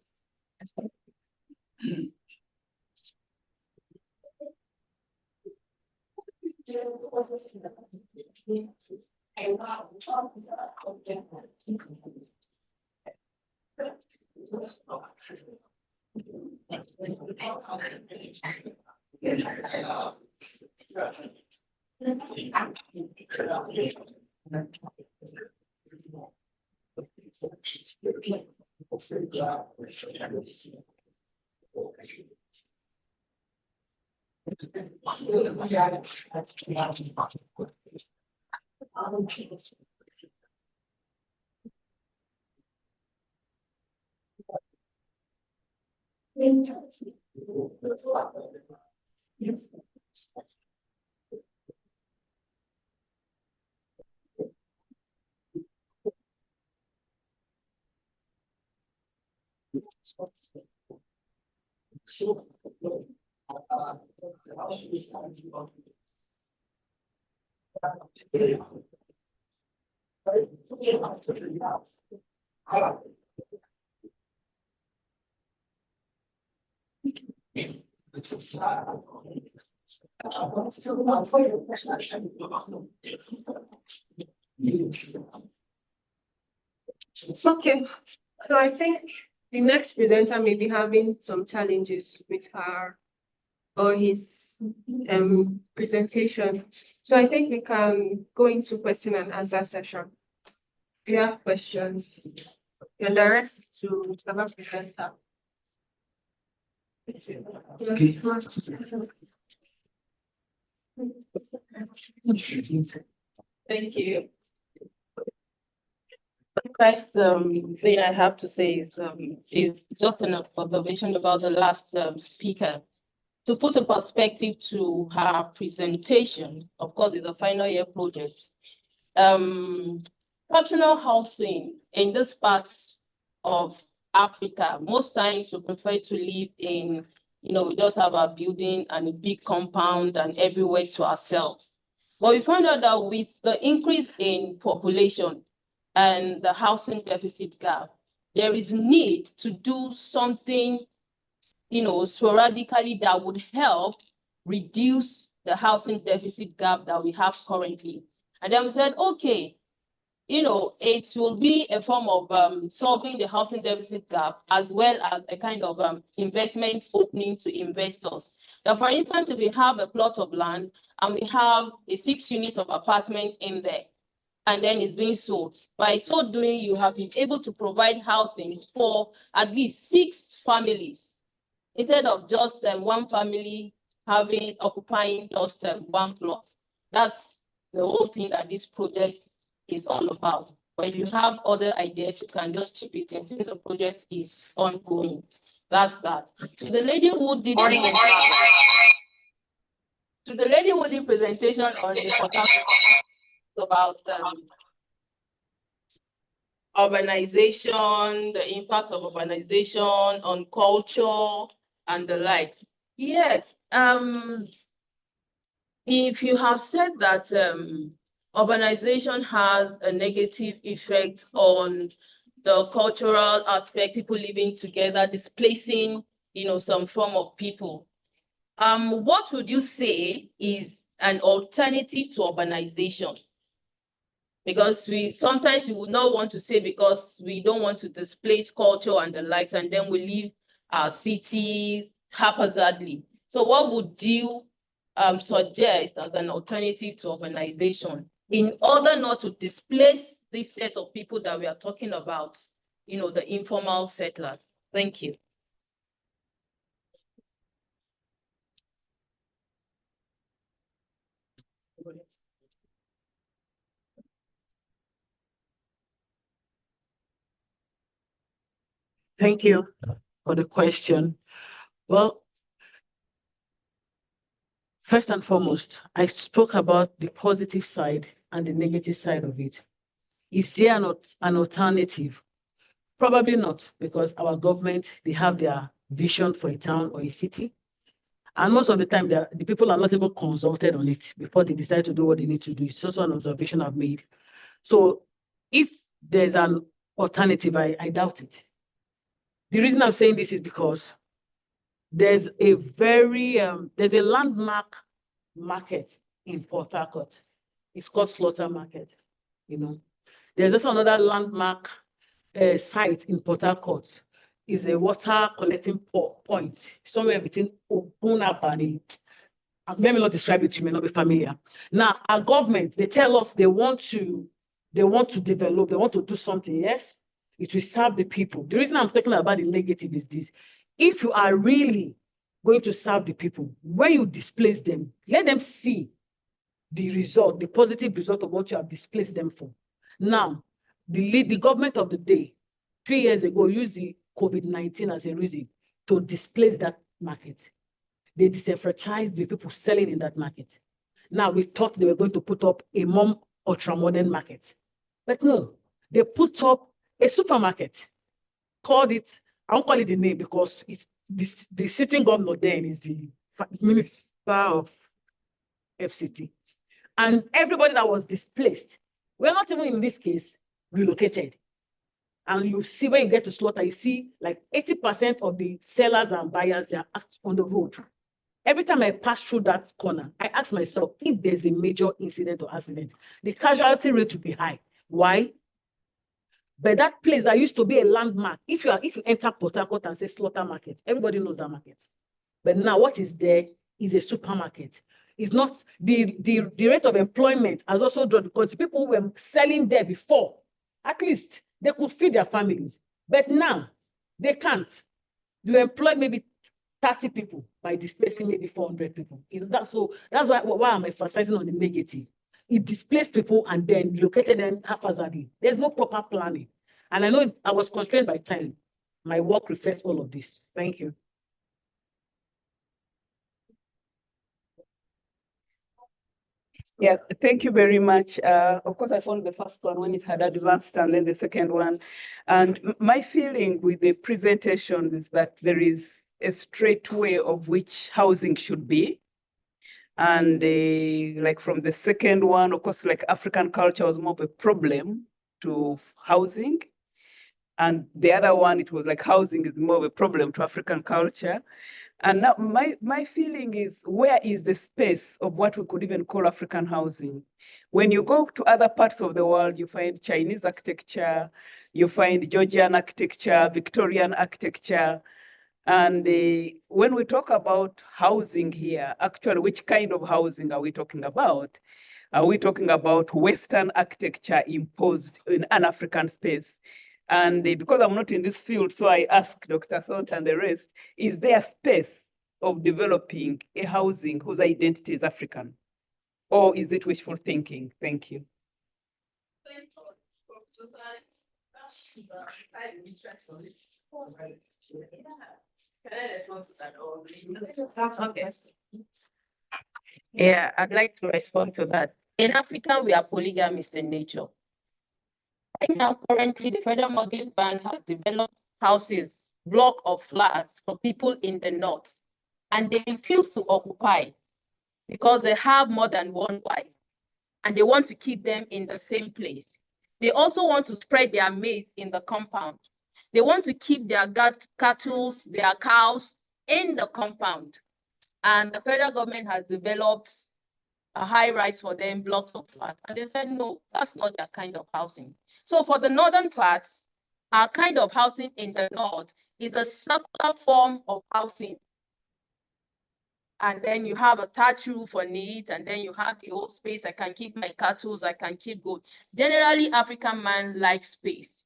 Okay, so I think the next presenter may be having some challenges with her or his presentation. So I think we can go into question and answer session. If you have questions, you can direct to whichever presenter. Okay. Thank you. The first thing I have to say is just an observation about the last speaker. To put a perspective to her presentation, of course, it's a final year project. Functional housing in this part of Africa, most times we prefer to live in, we just have a building and a big compound and everywhere to ourselves. But we found out that with the increase in population and the housing deficit gap, there is need to do something, sporadically that would help reduce the housing deficit gap that we have currently. And then we said, okay, it will be a form of solving the housing deficit gap as well as a kind of investment opening to investors. Now, for instance, if we have a plot of land and we have a 6 units of apartments in there, and then it's being sold. By so doing, you have been able to provide housing for at least 6 families, instead of just one family occupying just one plot. That's the whole thing that this project is all about. But if you have other ideas, you can just chip it in since the project is ongoing. That's that. To the lady who did the presentation on the about urbanization, the impact of urbanization on culture and the likes. Yes, if you have said that urbanization has a negative effect on the cultural aspect, people living together, displacing, some form of people, what would you say is an alternative to urbanization? Because sometimes we would not want to say because we don't want to displace culture and the likes, and then we leave our cities haphazardly. So what would you suggest as an alternative to urbanization in order not to displace this set of people that we are talking about, the informal settlers? Thank you. Thank you for the question. Well, first and foremost, I spoke about the positive side and the negative side of it. Is there not an alternative? Probably not, because our government, they have their vision for a town or a city. And most of the time, the people are not even consulted on it before they decide to do what they need to do. It's also an observation I've made. So if there's an alternative, I doubt it. The reason I'm saying this is because there's a landmark market in Port Harcourt. It's called Slaughter Market. There's also another landmark site in Port Harcourt. Is a water collecting point somewhere between Obuna and let me not describe it, you may not be familiar. Now, our government, they tell us they want to develop, they want to do something, yes? It will serve the people. The reason I'm talking about the negative is this. If you are really going to serve the people, when you displace them, let them see the result, the positive result of what you have displaced them for. Now, the government of the day, 3 years ago, used the COVID-19 as a reason to displace that market. They disenfranchised the people selling in that market. Now, we thought they were going to put up a more ultra-modern market. But no, they put up a supermarket, called it, I won't call it the name because it's the sitting governor then is the minister of FCT. And everybody that was displaced, we're not even in this case relocated. And you see when you get to Slaughter, you see like 80% of the sellers and buyers, they are on the road. Every time I pass through that corner, I ask myself, if there's a major incident or accident, the casualty rate will be high. Why? But that place that used to be a landmark, if you enter Port Harcourt and say Slaughter Market, everybody knows that market. But now what is there is a supermarket. It's not the rate of employment has also dropped because the people who were selling there before, at least they could feed their families. But now they can't. You employ maybe 30 people by displacing maybe 400 people. So that's why I'm emphasizing on the negative. It displaced people and then located them haphazardly. There's no proper planning. And I know I was constrained by time. My work reflects all of this. Thank you. Yeah, thank you very much. Of course, I found the first one when it had advanced and then the second one. And my feeling with the presentation is that there is a straight way of which housing should be. And like from the second one, of course, like African culture was more of a problem to housing. And the other one, it was like housing is more of a problem to African culture. And now my feeling is, where is the space of what we could even call African housing? When you go to other parts of the world, you find Chinese architecture, you find Georgian architecture, Victorian architecture. And when we talk about housing here, actually, which kind of housing are we talking about? Are we talking about Western architecture imposed in an African space? And because I'm not in this field, so I ask Dr. Thought and the rest, is there space of developing a housing whose identity is African? Or is it wishful thinking? Thank you. Can I respond to that? Okay. Yeah, I'd like to respond to that. In Africa, we are polygamists in nature. Right now, currently, the Federal Mortgage Bank has developed houses, block of flats for people in the north, and they refuse to occupy because they have more than one wife, and they want to keep them in the same place. They also want to spread their maize in the compound. They want to keep their cattle, their cows in the compound. And the federal government has developed a high rise for them, blocks of flats. And they said, no, that's not their kind of housing. So for the northern parts, our kind of housing in the north is a circular form of housing. And then you have a thatch roof on it, and then you have the whole space. I can keep my cattle, I can keep goat. Generally, African man likes space.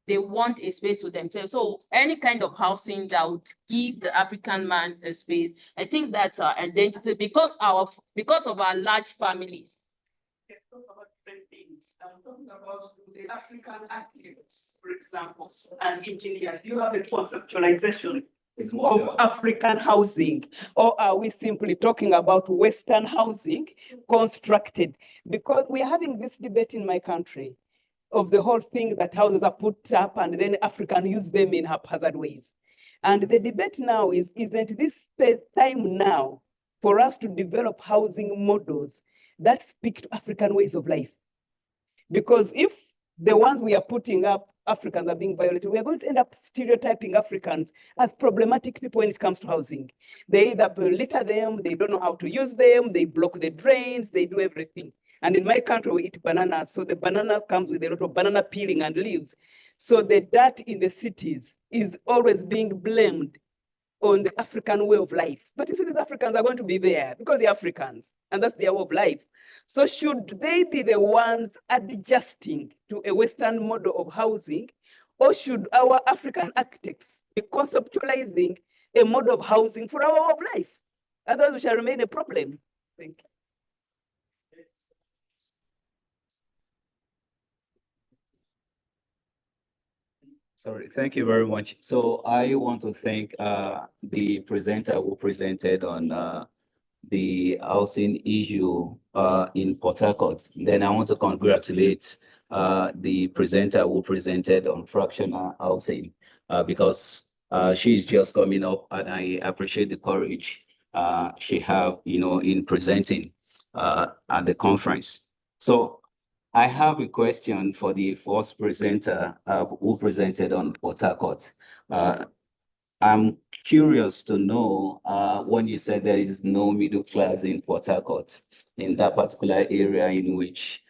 They want a space to themselves. So any kind of housing that would give the African man a space, I think that's our identity because of our large families. Let's talk about different things. I'm talking about the African architects, for example, and engineers. Do you have a conceptualization of African housing, or are we simply talking about Western housing constructed? Because we're having this debate in my country of the whole thing that houses are put up and then African use them in haphazard ways. And the debate now is, isn't this time now for us to develop housing models that speak to African ways of life? Because if the ones we are putting up, Africans are being violated, we are going to end up stereotyping Africans as problematic people when it comes to housing. They either litter them, they don't know how to use them, they block the drains, they do everything. And in my country, we eat bananas. So the banana comes with a lot of banana peeling and leaves. So the dirt in the cities is always being blamed on the African way of life. But you see, these Africans are going to be there because they're Africans, and that's their way of life. So should they be the ones adjusting to a Western model of housing, or should our African architects be conceptualizing a model of housing for our way of life? Otherwise, we shall remain a problem. Thank you. Sorry, thank you very much. So I want to thank the presenter who presented on the housing issue in Port Harcourt. Then I want to congratulate the presenter who presented on fractional housing because she's just coming up, and I appreciate the courage she have, in presenting at the conference. So I have a question for the first presenter who presented on Port Harcourt. I'm curious to know when you said there is no middle class in Port Harcourt, in that particular area in which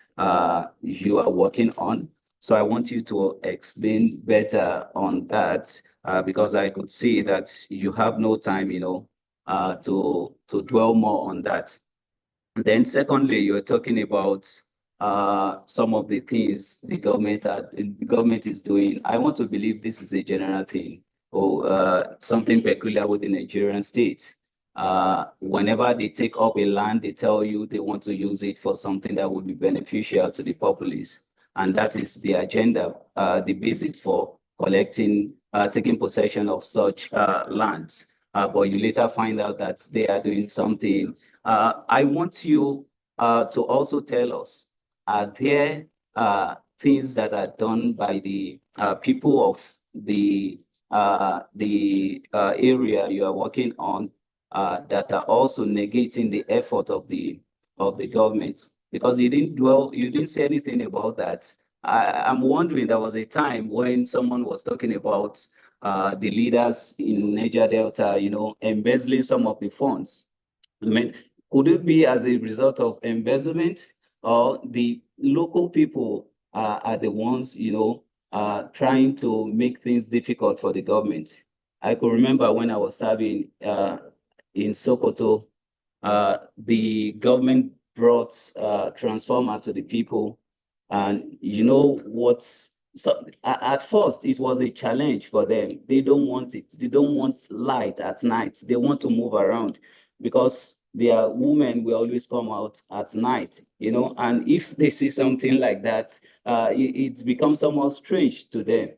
you are working on. So I want you to explain better on that because I could see that you have no time, to dwell more on that. And then secondly, you're talking about some of the things the government is doing. I want to believe this is a general thing or something peculiar with the Nigerian state. Whenever they take up a land, they tell you they want to use it for something that would be beneficial to the populace. And that is the agenda, the basis for taking possession of such lands. But you later find out that they are doing something. I want you to also tell us, are there things that are done by the people of the area you are working on that are also negating the effort of the government. Because you didn't say anything about that. I'm wondering, there was a time when someone was talking about the leaders in Niger Delta, embezzling some of the funds. I mean, could it be as a result of embezzlement, or the local people are the ones, trying to make things difficult for the government? I could remember when I was serving in Sokoto, the government brought transformer to the people, and you know what? So at first it was a challenge for them. They don't want it. They don't want light at night. They want to move around because their women will always come out at night, and if they see something like that, it becomes somewhat strange to them.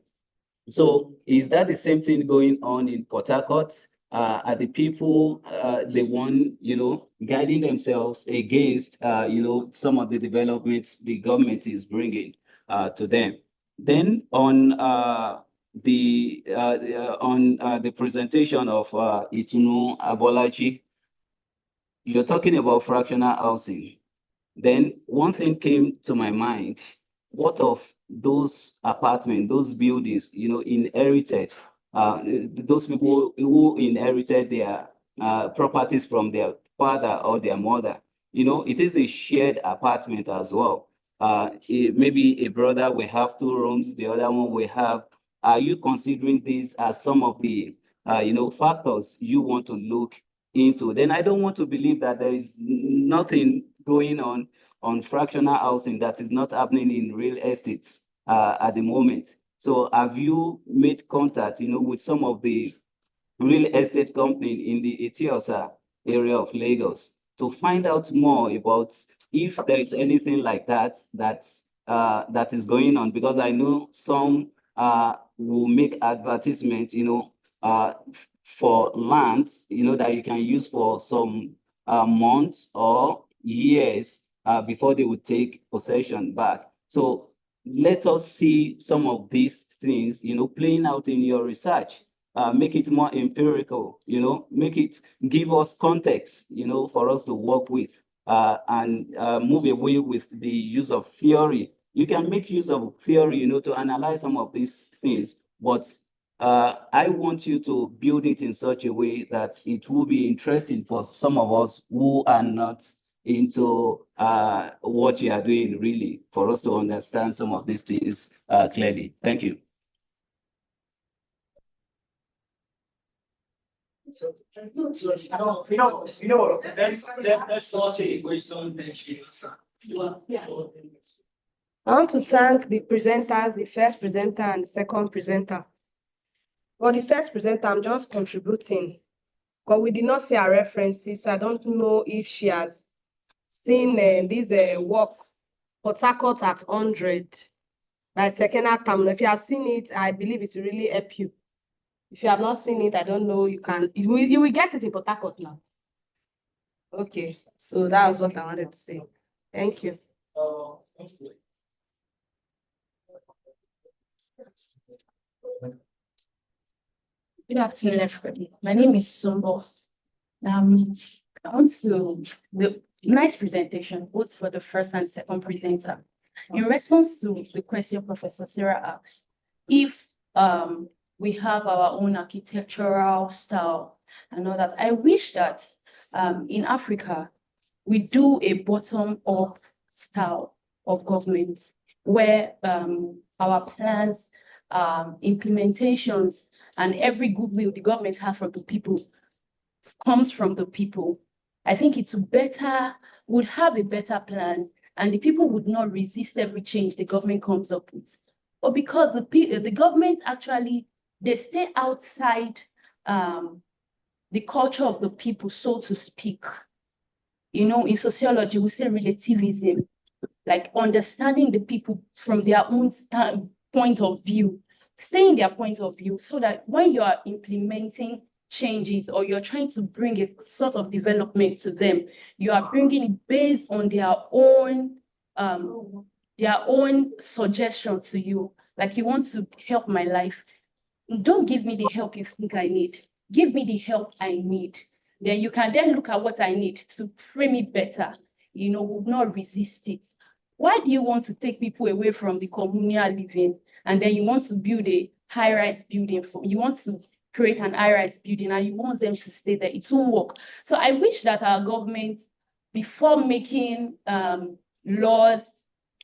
So is that the same thing going on in Port Harcourt? Are the people the one, guiding themselves against, some of the developments the government is bringing to them? Then on the presentation of Itunu Abolaji, you're talking about fractional housing. Then one thing came to my mind. What of those apartments, those buildings, inherited, those people who inherited their properties from their father or their mother? It is a shared apartment as well. Maybe a brother will have 2 rooms, the other one will have. Are you considering these as some of the, factors you want to look into? Then I don't want to believe that there is nothing going on fractional housing that is not happening in real estates at the moment. So have you made contact, with some of the real estate company in the Etiosa area of Lagos to find out more about if there is anything like that is going on? Because I know some will make advertisement, uh, for lands, that you can use for some months or years before they would take possession back. So let us see some of these things, playing out in your research. Make it more empirical, make it give us context, for us to work with, and move away with the use of theory. You can make use of theory, to analyze some of these things, but I want you to build it in such a way that it will be interesting for some of us who are not into what you are doing, really, for us to understand some of these things clearly. Thank you. Let's start a question. I want to thank the presenters, the first presenter and the second presenter. For the first presenter, I'm just contributing, because we did not see her references, so I don't know if she has seen this work, Port Harcourt at 100 by Tekena Tam. If you have seen it, I believe it will really help you. If you have not seen it, I don't know, you will get it in Port Harcourt now. Okay, so that was what I wanted to say. Thank you. Good afternoon, everybody. My name is Sumbo. I want to the nice presentation, both for the first and second presenter. In response to the question Professor Sarah asked, if we have our own architectural style and all that, I wish that in Africa we do a bottom-up style of government where our plans, implementations, and every goodwill the government has from the people comes from the people. I think would have a better plan, and the people would not resist every change the government comes up with. But because the government actually, they stay outside the culture of the people, so to speak. In sociology, we say relativism, like understanding the people from their own point of view, stay in their point of view, so that when you are implementing changes or you're trying to bring a sort of development to them, you are bringing it based on their own suggestion to you. Like, you want to help my life, don't give me the help you think I need. Give me the help I need. then you can then look at what I need to frame it better, would not resist it. Why do you want to take people away from the communal living, and then you want to build a high-rise building you want to create an high-rise building and you want them to stay there? It won't work. So I wish that our government, before making laws,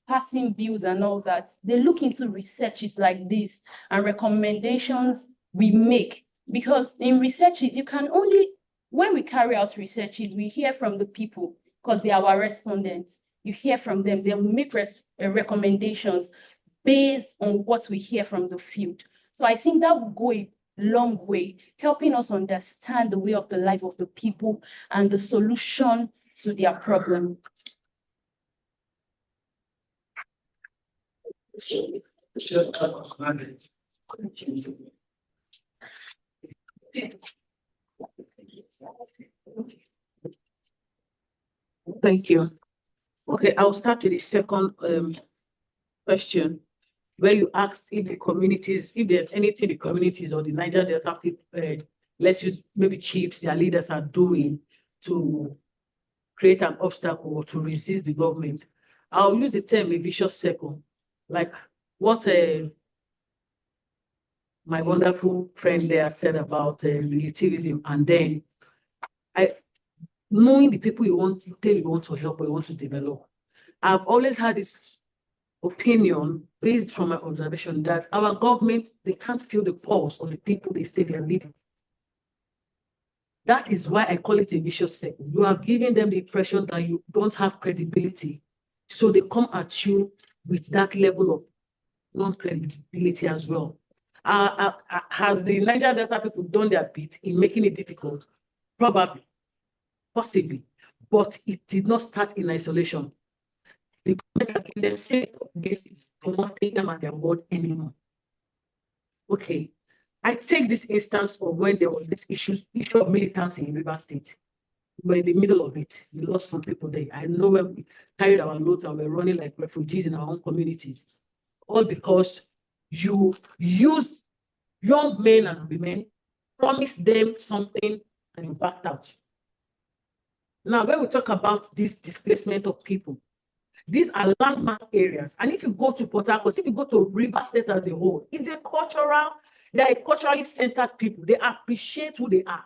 passing bills and all that, they look into researches like this and recommendations we make. Because in researches, when we carry out researches, we hear from the people because they are our respondents. You hear from them, they will make recommendations based on what we hear from the field. So I think that will go a long way, helping us understand the way of the life of the people and the solution to their problem. Thank you. Okay, I'll start with the second question, where you asked if there's anything the communities or the Niger Delta people, let's use maybe chiefs, their leaders are doing to create an obstacle or to resist the government. I'll use the term a vicious circle, like what my wonderful friend there said about relativism, and then knowing the people you want to help or you want to develop. I've always had this opinion based from my observation that our government, they can't feel the pulse of the people they say they're leading. That is why I call it a vicious circle. You are giving them the impression that you don't have credibility. So they come at you with that level of non-credibility as well. Has the Niger Delta people done their bit in making it difficult? Probably, possibly, but it did not start in isolation. The government in the state of basis do not take them at their word anymore. Okay, I take this instance of when there was this issue of militancy in River State. We were in the middle of it. We lost some people there. I know when we carried our loads and we're running like refugees in our own communities, all because you used young men and women, promised them something, and you backed out. Now, when we talk about this displacement of people, these are landmark areas. And if you go to Port Harcourt, if you go to River State as a whole, they are culturally centered people. They appreciate who they are.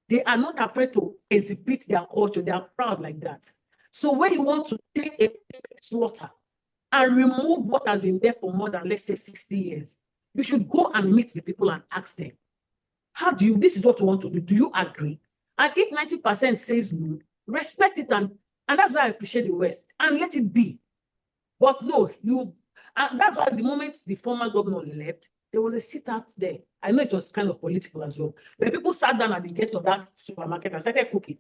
They are not afraid to exhibit their culture. They are proud like that. So when you want to take a slaughter and remove what has been there for more than, let's say, 60 years, you should go and meet the people and ask them, this is what you want to do. Do you agree? And if 90% says no, respect it, and that's why I appreciate the West, and let it be. But no, and that's why the moment the former governor left, there was a sit-out there. I know it was kind of political as well. But people sat down at the gate of that supermarket and started cooking,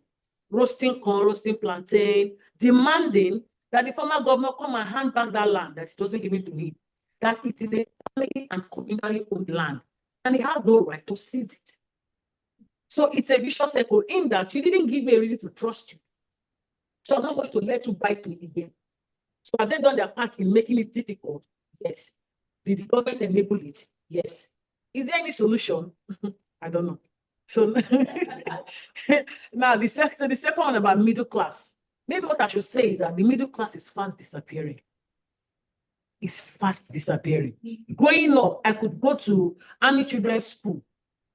roasting corn, roasting plantain, demanding that the former governor come and hand back that land that he doesn't give it to him, that it is a family and communally owned land, and he has no right to seize it. So it's a vicious circle in that you didn't give me a reason to trust you. So I'm not going to let you bite me again. So have they done their part in making it difficult? Yes. Did the government enable it? Yes. Is there any solution? I don't know. So now the second one about middle class. Maybe what I should say is that the middle class is fast disappearing. It's fast disappearing. Growing up, I could go to Army Children's School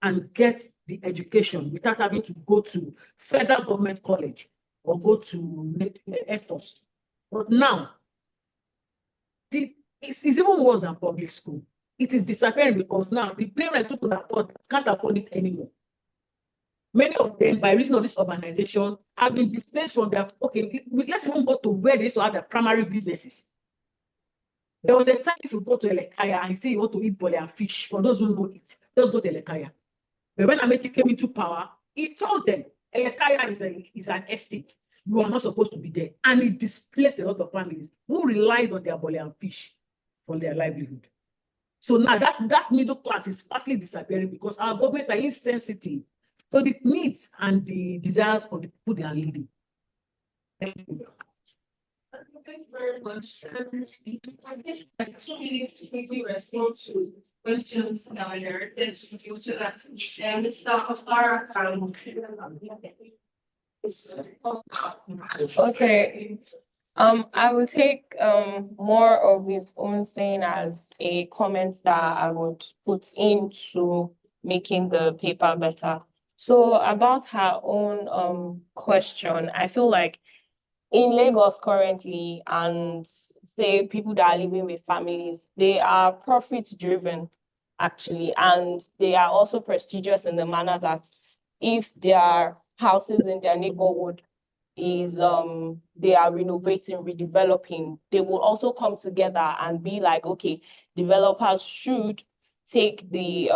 and get the education without having to go to federal government college or go to Air Force. But now, it's even worse than public school. It is disappearing because now the parents who can't afford it anymore. Many of them, by reason of this urbanization, have been displaced from their, let's even go to where they used to have their primary businesses. There was a time if you go to Elekaya and you say you want to eat bole and fish, for those who know it, just go to Elekaya. But when Ameki came into power, he told them, Elekaya is an estate. You are not supposed to be there. And it displaced a lot of families who relied on their bole and fish for their livelihood. So now that middle class is fastly disappearing because our government are insensitive to the needs and the desires of the people they are leading. Thank you. Thank you very much. I think like 2 minutes to quickly respond to questions that were directed to that. Mr. Afar, Okay. I will take more of his own saying as a comment that I would put into making the paper better. So about her own question, I feel like in Lagos currently, and say people that are living with families, they are profit driven actually, and they are also prestigious in the manner that if their houses in their neighborhood is they are renovating, redeveloping, they will also come together and be like, okay, developers should take the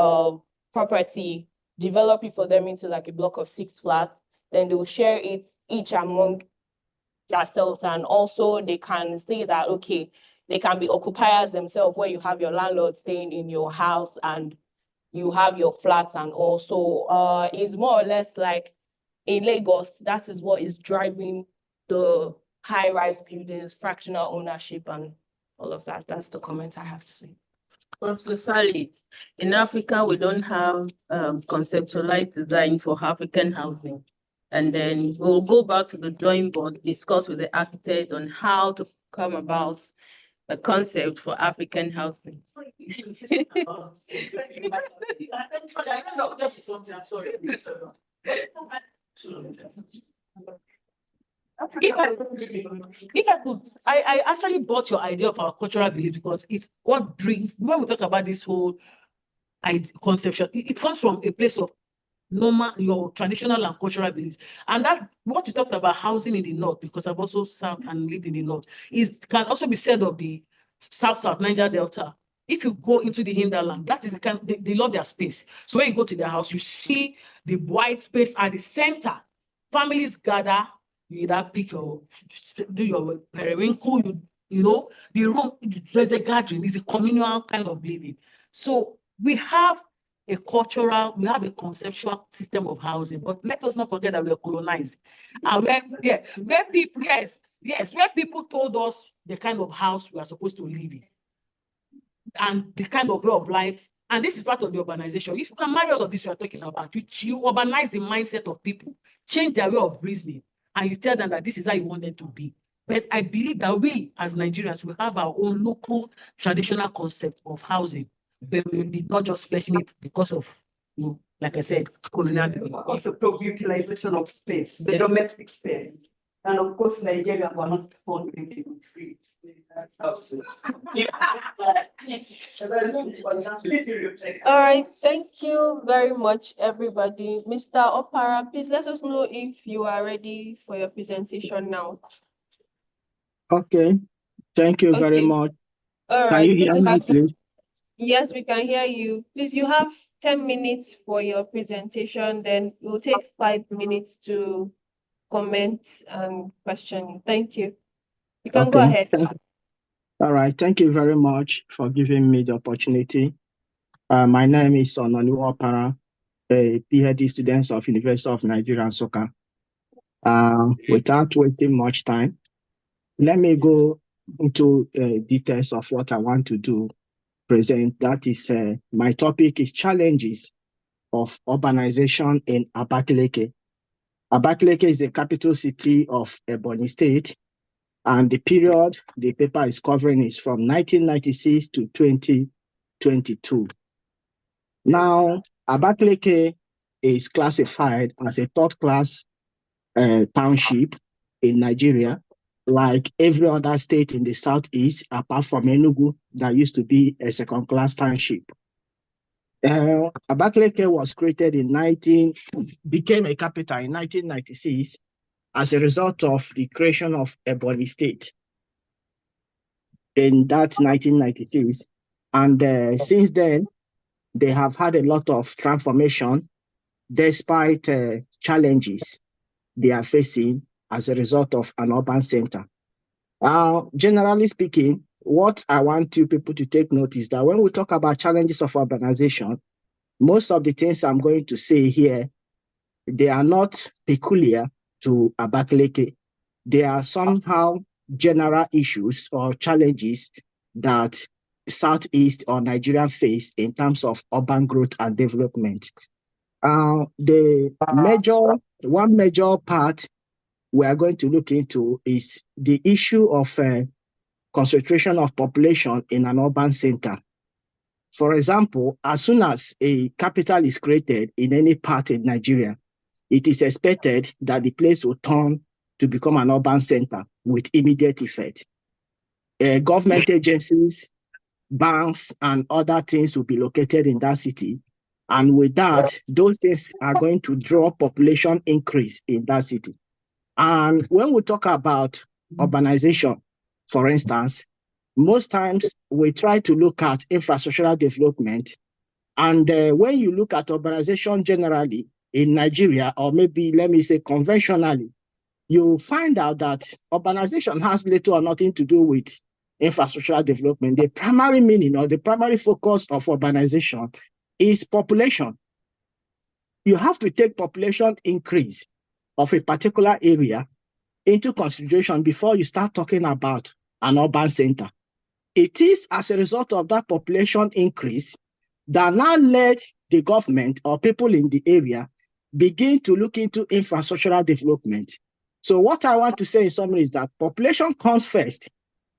property, develop it for them into like a block of 6 flats, then they'll share it each among themselves, and also they can say that okay, they can be occupiers themselves, where you have your landlord staying in your house and you have your flats, and also it's more or less like in Lagos, that is what is driving the high-rise buildings, fractional ownership, and all of that. That's the comment I have to say. Professor Sally, in Africa, we don't have conceptualized design for African housing. And then we'll go back to the drawing board, discuss with the architect on how to come about a concept for African housing. If I could, I actually bought your idea of our cultural belief because it's what brings, when we talk about this whole conception, it comes from a place of normal, your traditional and cultural beliefs. And that, what you talked about housing in the north, because I've also served and lived in the north, can also be said of the South Niger Delta. If you go into the hinterland, that is the kind, they love their space. So when you go to their house, you see the white space at the center. Families gather, you either pick your, do your periwinkle, you know, the room, there's a gathering, it's a communal kind of living. So we have a cultural, we have a conceptual system of housing, but let us not forget that we are colonized. And where people, where people told us the kind of house we are supposed to live in and the kind of way of life. And this is part of the urbanization. If you can marry all of this we are talking about, you urbanize the mindset of people, change their way of reasoning, and you tell them that this is how you want them to be. But I believe that we, as Nigerians, will have our own local traditional concept of housing, but we did not just flesh it because of, like I said, colonialism. Concept of utilization of space, the domestic space. And of course, Nigeria were not born living in streets. All right, thank you very much, everybody. Mr. Opara, please let us know if you are ready for your presentation now. Okay, thank you very much. All Can right, you good hear to me, have you. please? Yes, we can hear you. Please, you have 10 minutes for your presentation, then we'll take 5 minutes to comment and question you. Thank you. You can go ahead. All right, thank you very much for giving me the opportunity. My name is Ononu Opara, a PhD student of University of Nigeria, Nsukka. Without wasting much time, let me go into details of what I want to do, present. That is, my topic is challenges of urbanization in Abakaliki. Abakaliki is the capital city of Ebonyi State, and the period the paper is covering is from 1996 to 2022. Now, Abakaliki is classified as a third-class township in Nigeria, like every other state in the southeast, apart from Enugu, that used to be a second-class township. Abakaliki was created became a capital in 1996 as a result of the creation of Ebonyi State in that 1996. And since then, they have had a lot of transformation despite challenges they are facing as a result of an urban center. Generally speaking, what I want you people to take note is that when we talk about challenges of urbanization, most of the things I'm going to say here, they are not peculiar to Abakaliki. They are somehow general issues or challenges that Southeast or Nigeria face in terms of urban growth and development. One major part we are going to look into is the issue of concentration of population in an urban center. For example, as soon as a capital is created in any part in Nigeria, it is expected that the place will turn to become an urban center with immediate effect. Government agencies, banks, and other things will be located in that city. And with that, those things are going to draw population increase in that city. And when we talk about urbanization, for instance, most times we try to look at infrastructural development. And when you look at urbanization generally in Nigeria, or maybe let me say conventionally, you find out that urbanization has little or nothing to do with infrastructural development. The primary meaning or the primary focus of urbanization is population. You have to take population increase of a particular area into consideration before you start talking about an urban center. It is as a result of that population increase that now led the government or people in the area begin to look into infrastructural development. So what I want to say in summary is that population comes first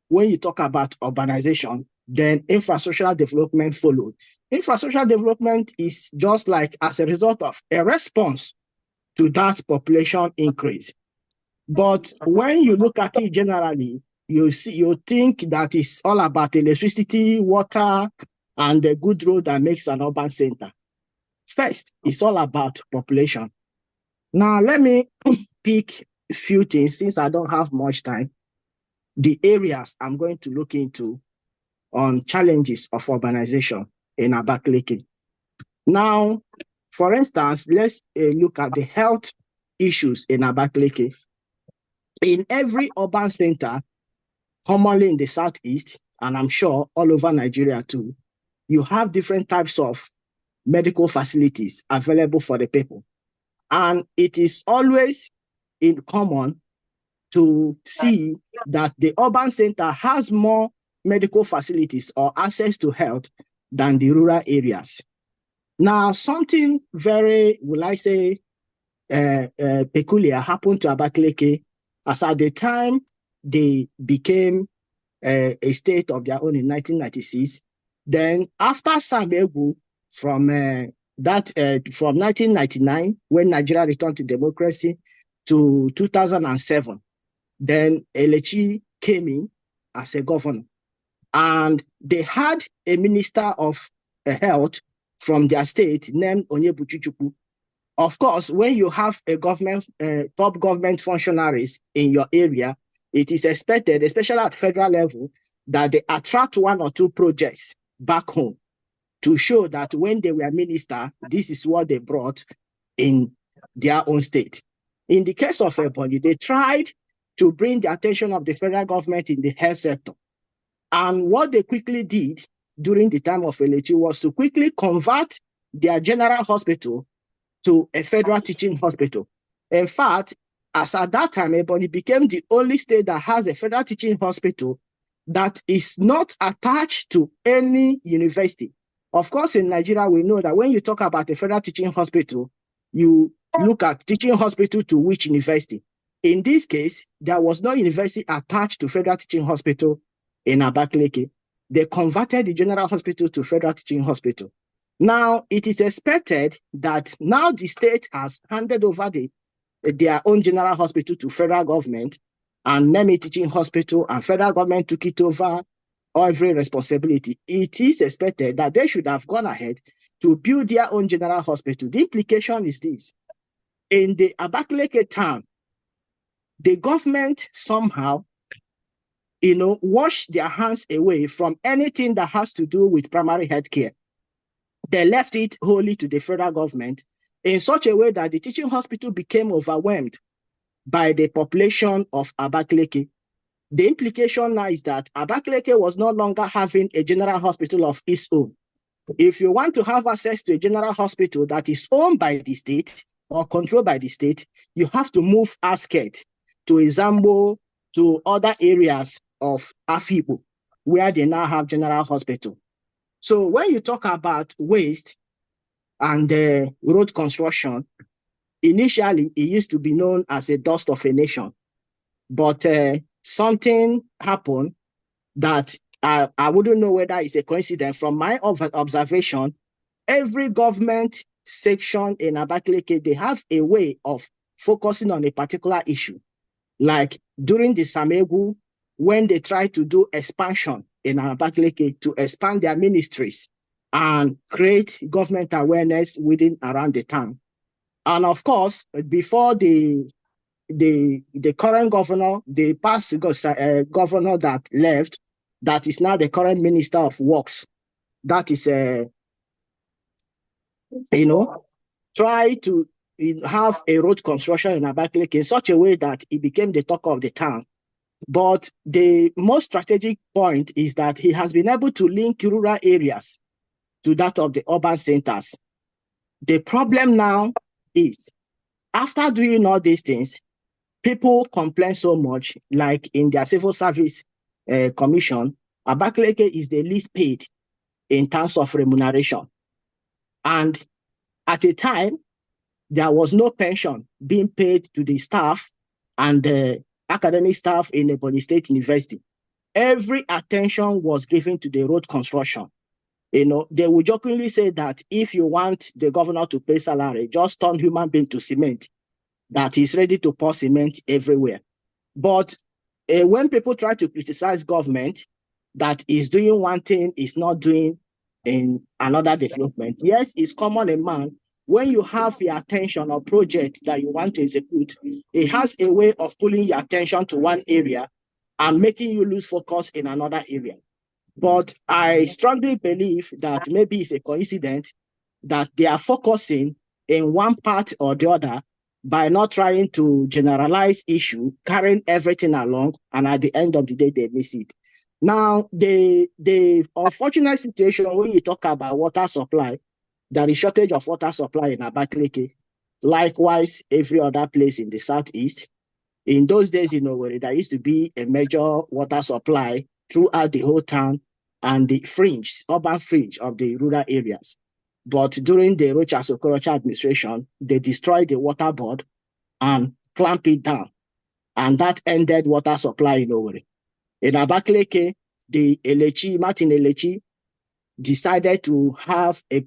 when you talk about urbanization, then infrastructural development followed. Infrastructural development is just like as a result of a response to that population increase. But when you look at it generally, you think that it's all about electricity, water, and the good road that makes an urban center. First, it's all about population. Now, let me pick a few things since I don't have much time. The areas I'm going to look into on challenges of urbanization in Abakaliki. Now, for instance, let's look at the health issues in Abakaliki. In every urban center, commonly in the Southeast, and I'm sure all over Nigeria too, you have different types of medical facilities available for the people. And it is always in common to see that the urban center has more medical facilities or access to health than the rural areas. Now, something very, will I say, peculiar happened to Abakaliki as at the time they became a state of their own in 1996. Then after Samegu, from 1999, when Nigeria returned to democracy, to 2007, then Elechi came in as a governor. And they had a minister of health from their state named Onyebuchichukwu. Of course, when you have a government, top government functionaries in your area, it is expected, especially at federal level, that they attract one or two projects back home to show that when they were minister, this is what they brought in their own state. In the case of Ebonyi, they tried to bring the attention of the federal government in the health sector. And what they quickly did during the time of Elechi was to quickly convert their general hospital to a federal teaching hospital. In fact, as at that time, Ebonyi became the only state that has a federal teaching hospital that is not attached to any university. Of course, in Nigeria, we know that when you talk about a federal teaching hospital, you look at teaching hospital to which university. In this case, there was no university attached to federal teaching hospital in Abakaliki. They converted the general hospital to federal teaching hospital. Now, it is expected that now the state has handed over their own general hospital to federal government and named it teaching hospital, and federal government took it over every responsibility. It is expected that they should have gone ahead to build their own general hospital. The implication is this. In the Abakaliki town, the government somehow, washed their hands away from anything that has to do with primary health care. They left it wholly to the federal government in such a way that the teaching hospital became overwhelmed by the population of Abakaliki. The implication now is that Abakaliki was no longer having a general hospital of its own. If you want to have access to a general hospital that is owned by the state or controlled by the state, you have to move outskirts to Izambo, to other areas of Afibo, where they now have general hospital. So when you talk about waste and road construction, initially it used to be known as a dust of a nation, but something happened that I wouldn't know whether it's a coincidence. From my observation, every government section in Abakaliki, they have a way of focusing on a particular issue. Like during the Samegu, when they try to do expansion in Abakaliki to expand their ministries and create government awareness within around the town. And of course, before the current governor, the past governor that left, that is now the current minister of works, that is try to have a road construction in Abakaliki in such a way that it became the talk of the town. But the most strategic point is that he has been able to link rural areas to that of the urban centers. The problem now is, after doing all these things, people complain so much, like in their civil service commission, Abakaliki is the least paid in terms of remuneration. And at a time, there was no pension being paid to the staff and the academic staff in Ebonyi State University. Every attention was given to the road construction. They would jokingly say that if you want the governor to pay salary, just turn human being to cement, that is ready to pour cement everywhere. But when people try to criticize government that is doing one thing, is not doing in another development, yes, it's common in man. When you have your attention or project that you want to execute, it has a way of pulling your attention to one area and making you lose focus in another area. But I strongly believe that maybe it's a coincidence that they are focusing in one part or the other by not trying to generalize issue, carrying everything along, and at the end of the day, they miss it. Now, the unfortunate situation when you talk about water supply, there is shortage of water supply in Abakaliki. Likewise, every other place in the southeast. In those days, where there used to be a major water supply throughout the whole town and the urban fringe of the rural areas. But during the Rochas Okorocha administration, they destroyed the water board and clamped it down. And that ended water supply in Owerri. In Abakaliki, Martin Elechi, decided to have a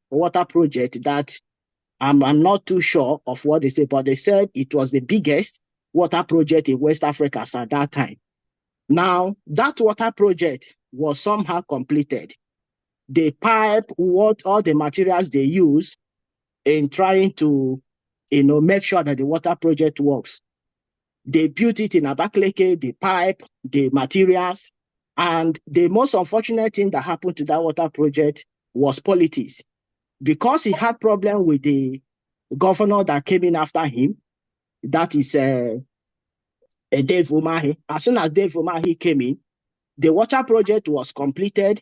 water project that I'm not too sure of what they say, but they said it was the biggest water project in West Africa at that time. Now, that water project was somehow completed. They pipe all the materials they use in trying to, make sure that the water project works. They built it in Abakaliki, the pipe, the materials, and the most unfortunate thing that happened to that water project was politics. Because he had problem with the governor that came in after him, that is Dave Umahi. As soon as Dave Umahi came in, the water project was completed.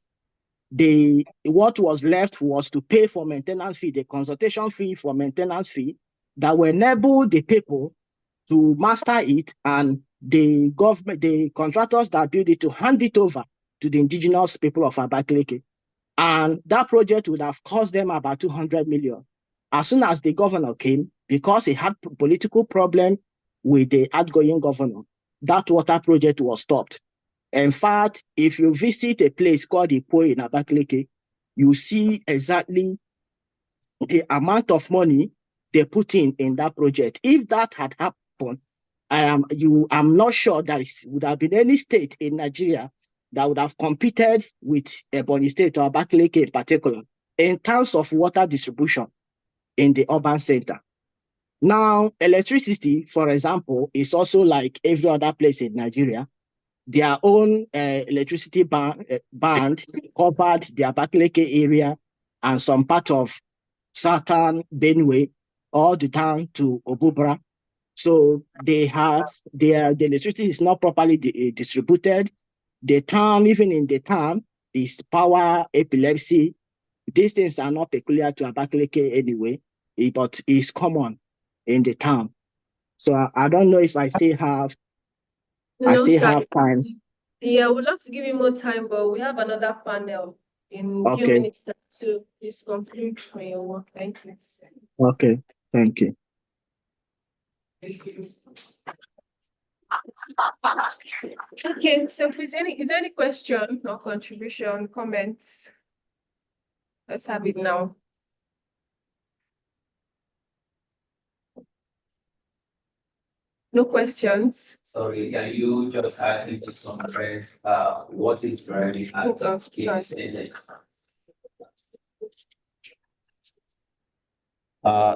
What was left was to pay for maintenance fee, the consultation fee for maintenance fee, that will enable the people to master it, and the contractors that built it to hand it over to the indigenous people of Abakaliki. And that project would have cost them about 200 million. As soon as the governor came, because he had political problem with the outgoing governor, that water project was stopped. In fact, if you visit a place called Ikwo in Abakaliki, you see exactly the amount of money they put in that project. If that had happened, I'm not sure there would have been any state in Nigeria that would have competed with Ebonyi State or Abakaliki in particular in terms of water distribution in the urban center. Now, electricity, for example, is also like every other place in Nigeria. Their own electricity band covered the Abakaliki area and some part of southern Benue, all the down to Obubra. So the electricity is not properly distributed. The town, even in the town, is power, epilepsy. These things are not peculiar to Abakaliki anyway, but it's common in the town. So I don't know if I still have time. Yeah, we'd love to give you more time, but we have another panel in a few minutes. So please conclude for your work. Thank you. Okay, thank you. Okay, so if there's any question or contribution, comments, let's have it now. No questions? Sorry, can you just ask me to summarize what is driving at in sentence?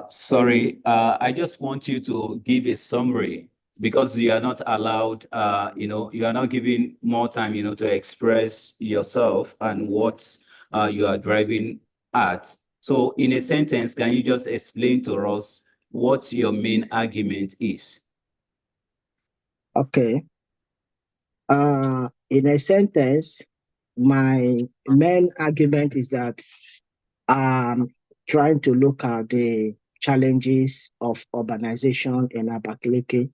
Sorry, I just want you to give a summary because you are not allowed, you are not given more time, to express yourself and what you are driving at. So in a sentence, can you just explain to us what your main argument is? Okay. In a sentence, my main argument is that I'm trying to look at the challenges of urbanization in Abakaliki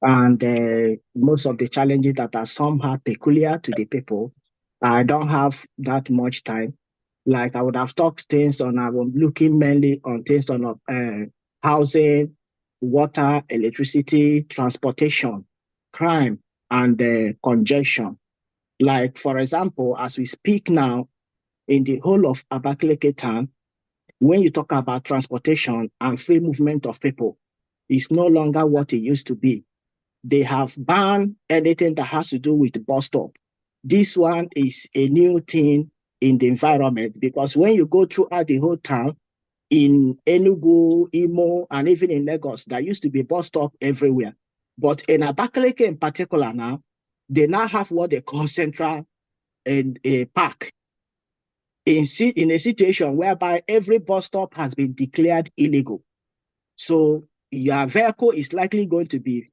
and most of the challenges that are somehow peculiar to the people. I don't have that much time. Like I would have talked things on, I'm looking mainly on things on housing, water, electricity, transportation, crime, and congestion. Like, for example, as we speak now, in the whole of Abakaliki town, when you talk about transportation and free movement of people, it's no longer what it used to be. They have banned anything that has to do with the bus stop. This one is a new thing in the environment because when you go throughout the whole town, in Enugu, Imo, and even in Lagos, there used to be bus stop everywhere. But in Abakaliki in particular now, they now have what they call central park in a situation whereby every bus stop has been declared illegal. So your vehicle is likely going to be,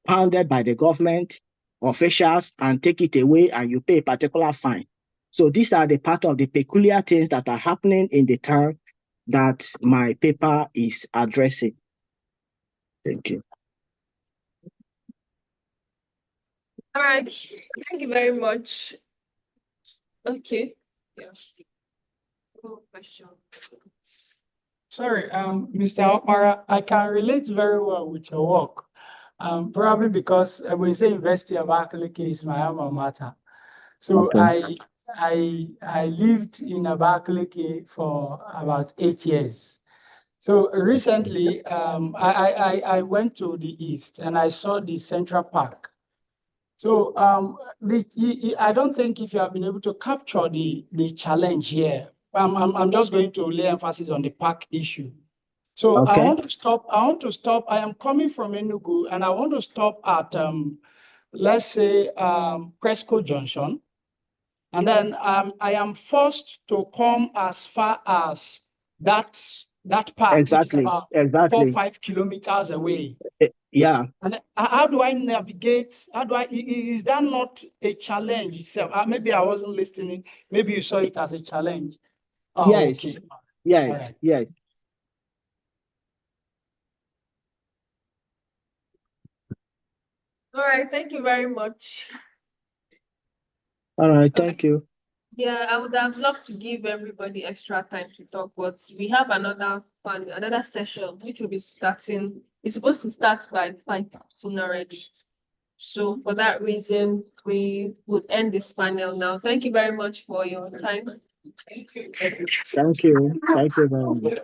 pounded by the government officials and take it away and you pay a particular fine. So these are the part of the peculiar things that are happening in the town that my paper is addressing. Thank you. All right, thank you very much. Okay. Yeah. No question. Sorry, Mr. Okmara, I can relate very well with your work. Probably because when you say University of Abakaliki is my alma mater. So Okay. I lived in Abakaliki for about 8 years. So recently, I went to the east and I saw the Central Park. So I don't think if you have been able to capture the challenge here, I'm just going to lay emphasis on the park issue. So Okay. I want to stop. I am coming from Enugu and I want to stop at, let's say, Cresco Junction. And then I am forced to come as far as that park, which is about 4-5 kilometers away. Yeah. And how do I navigate? Is that not a challenge itself? Maybe I wasn't listening. Maybe you saw it as a challenge. Oh, yes. Okay. Yes. Right. Yes. All right, thank you very much. All right. Thank you. Yeah, I would have loved to give everybody extra time to talk, but we have another session which will be starting. It's supposed to start by 5:15 already. So for that reason, we would end this panel now. Thank you very much for your time. Thank you. Thank you very much.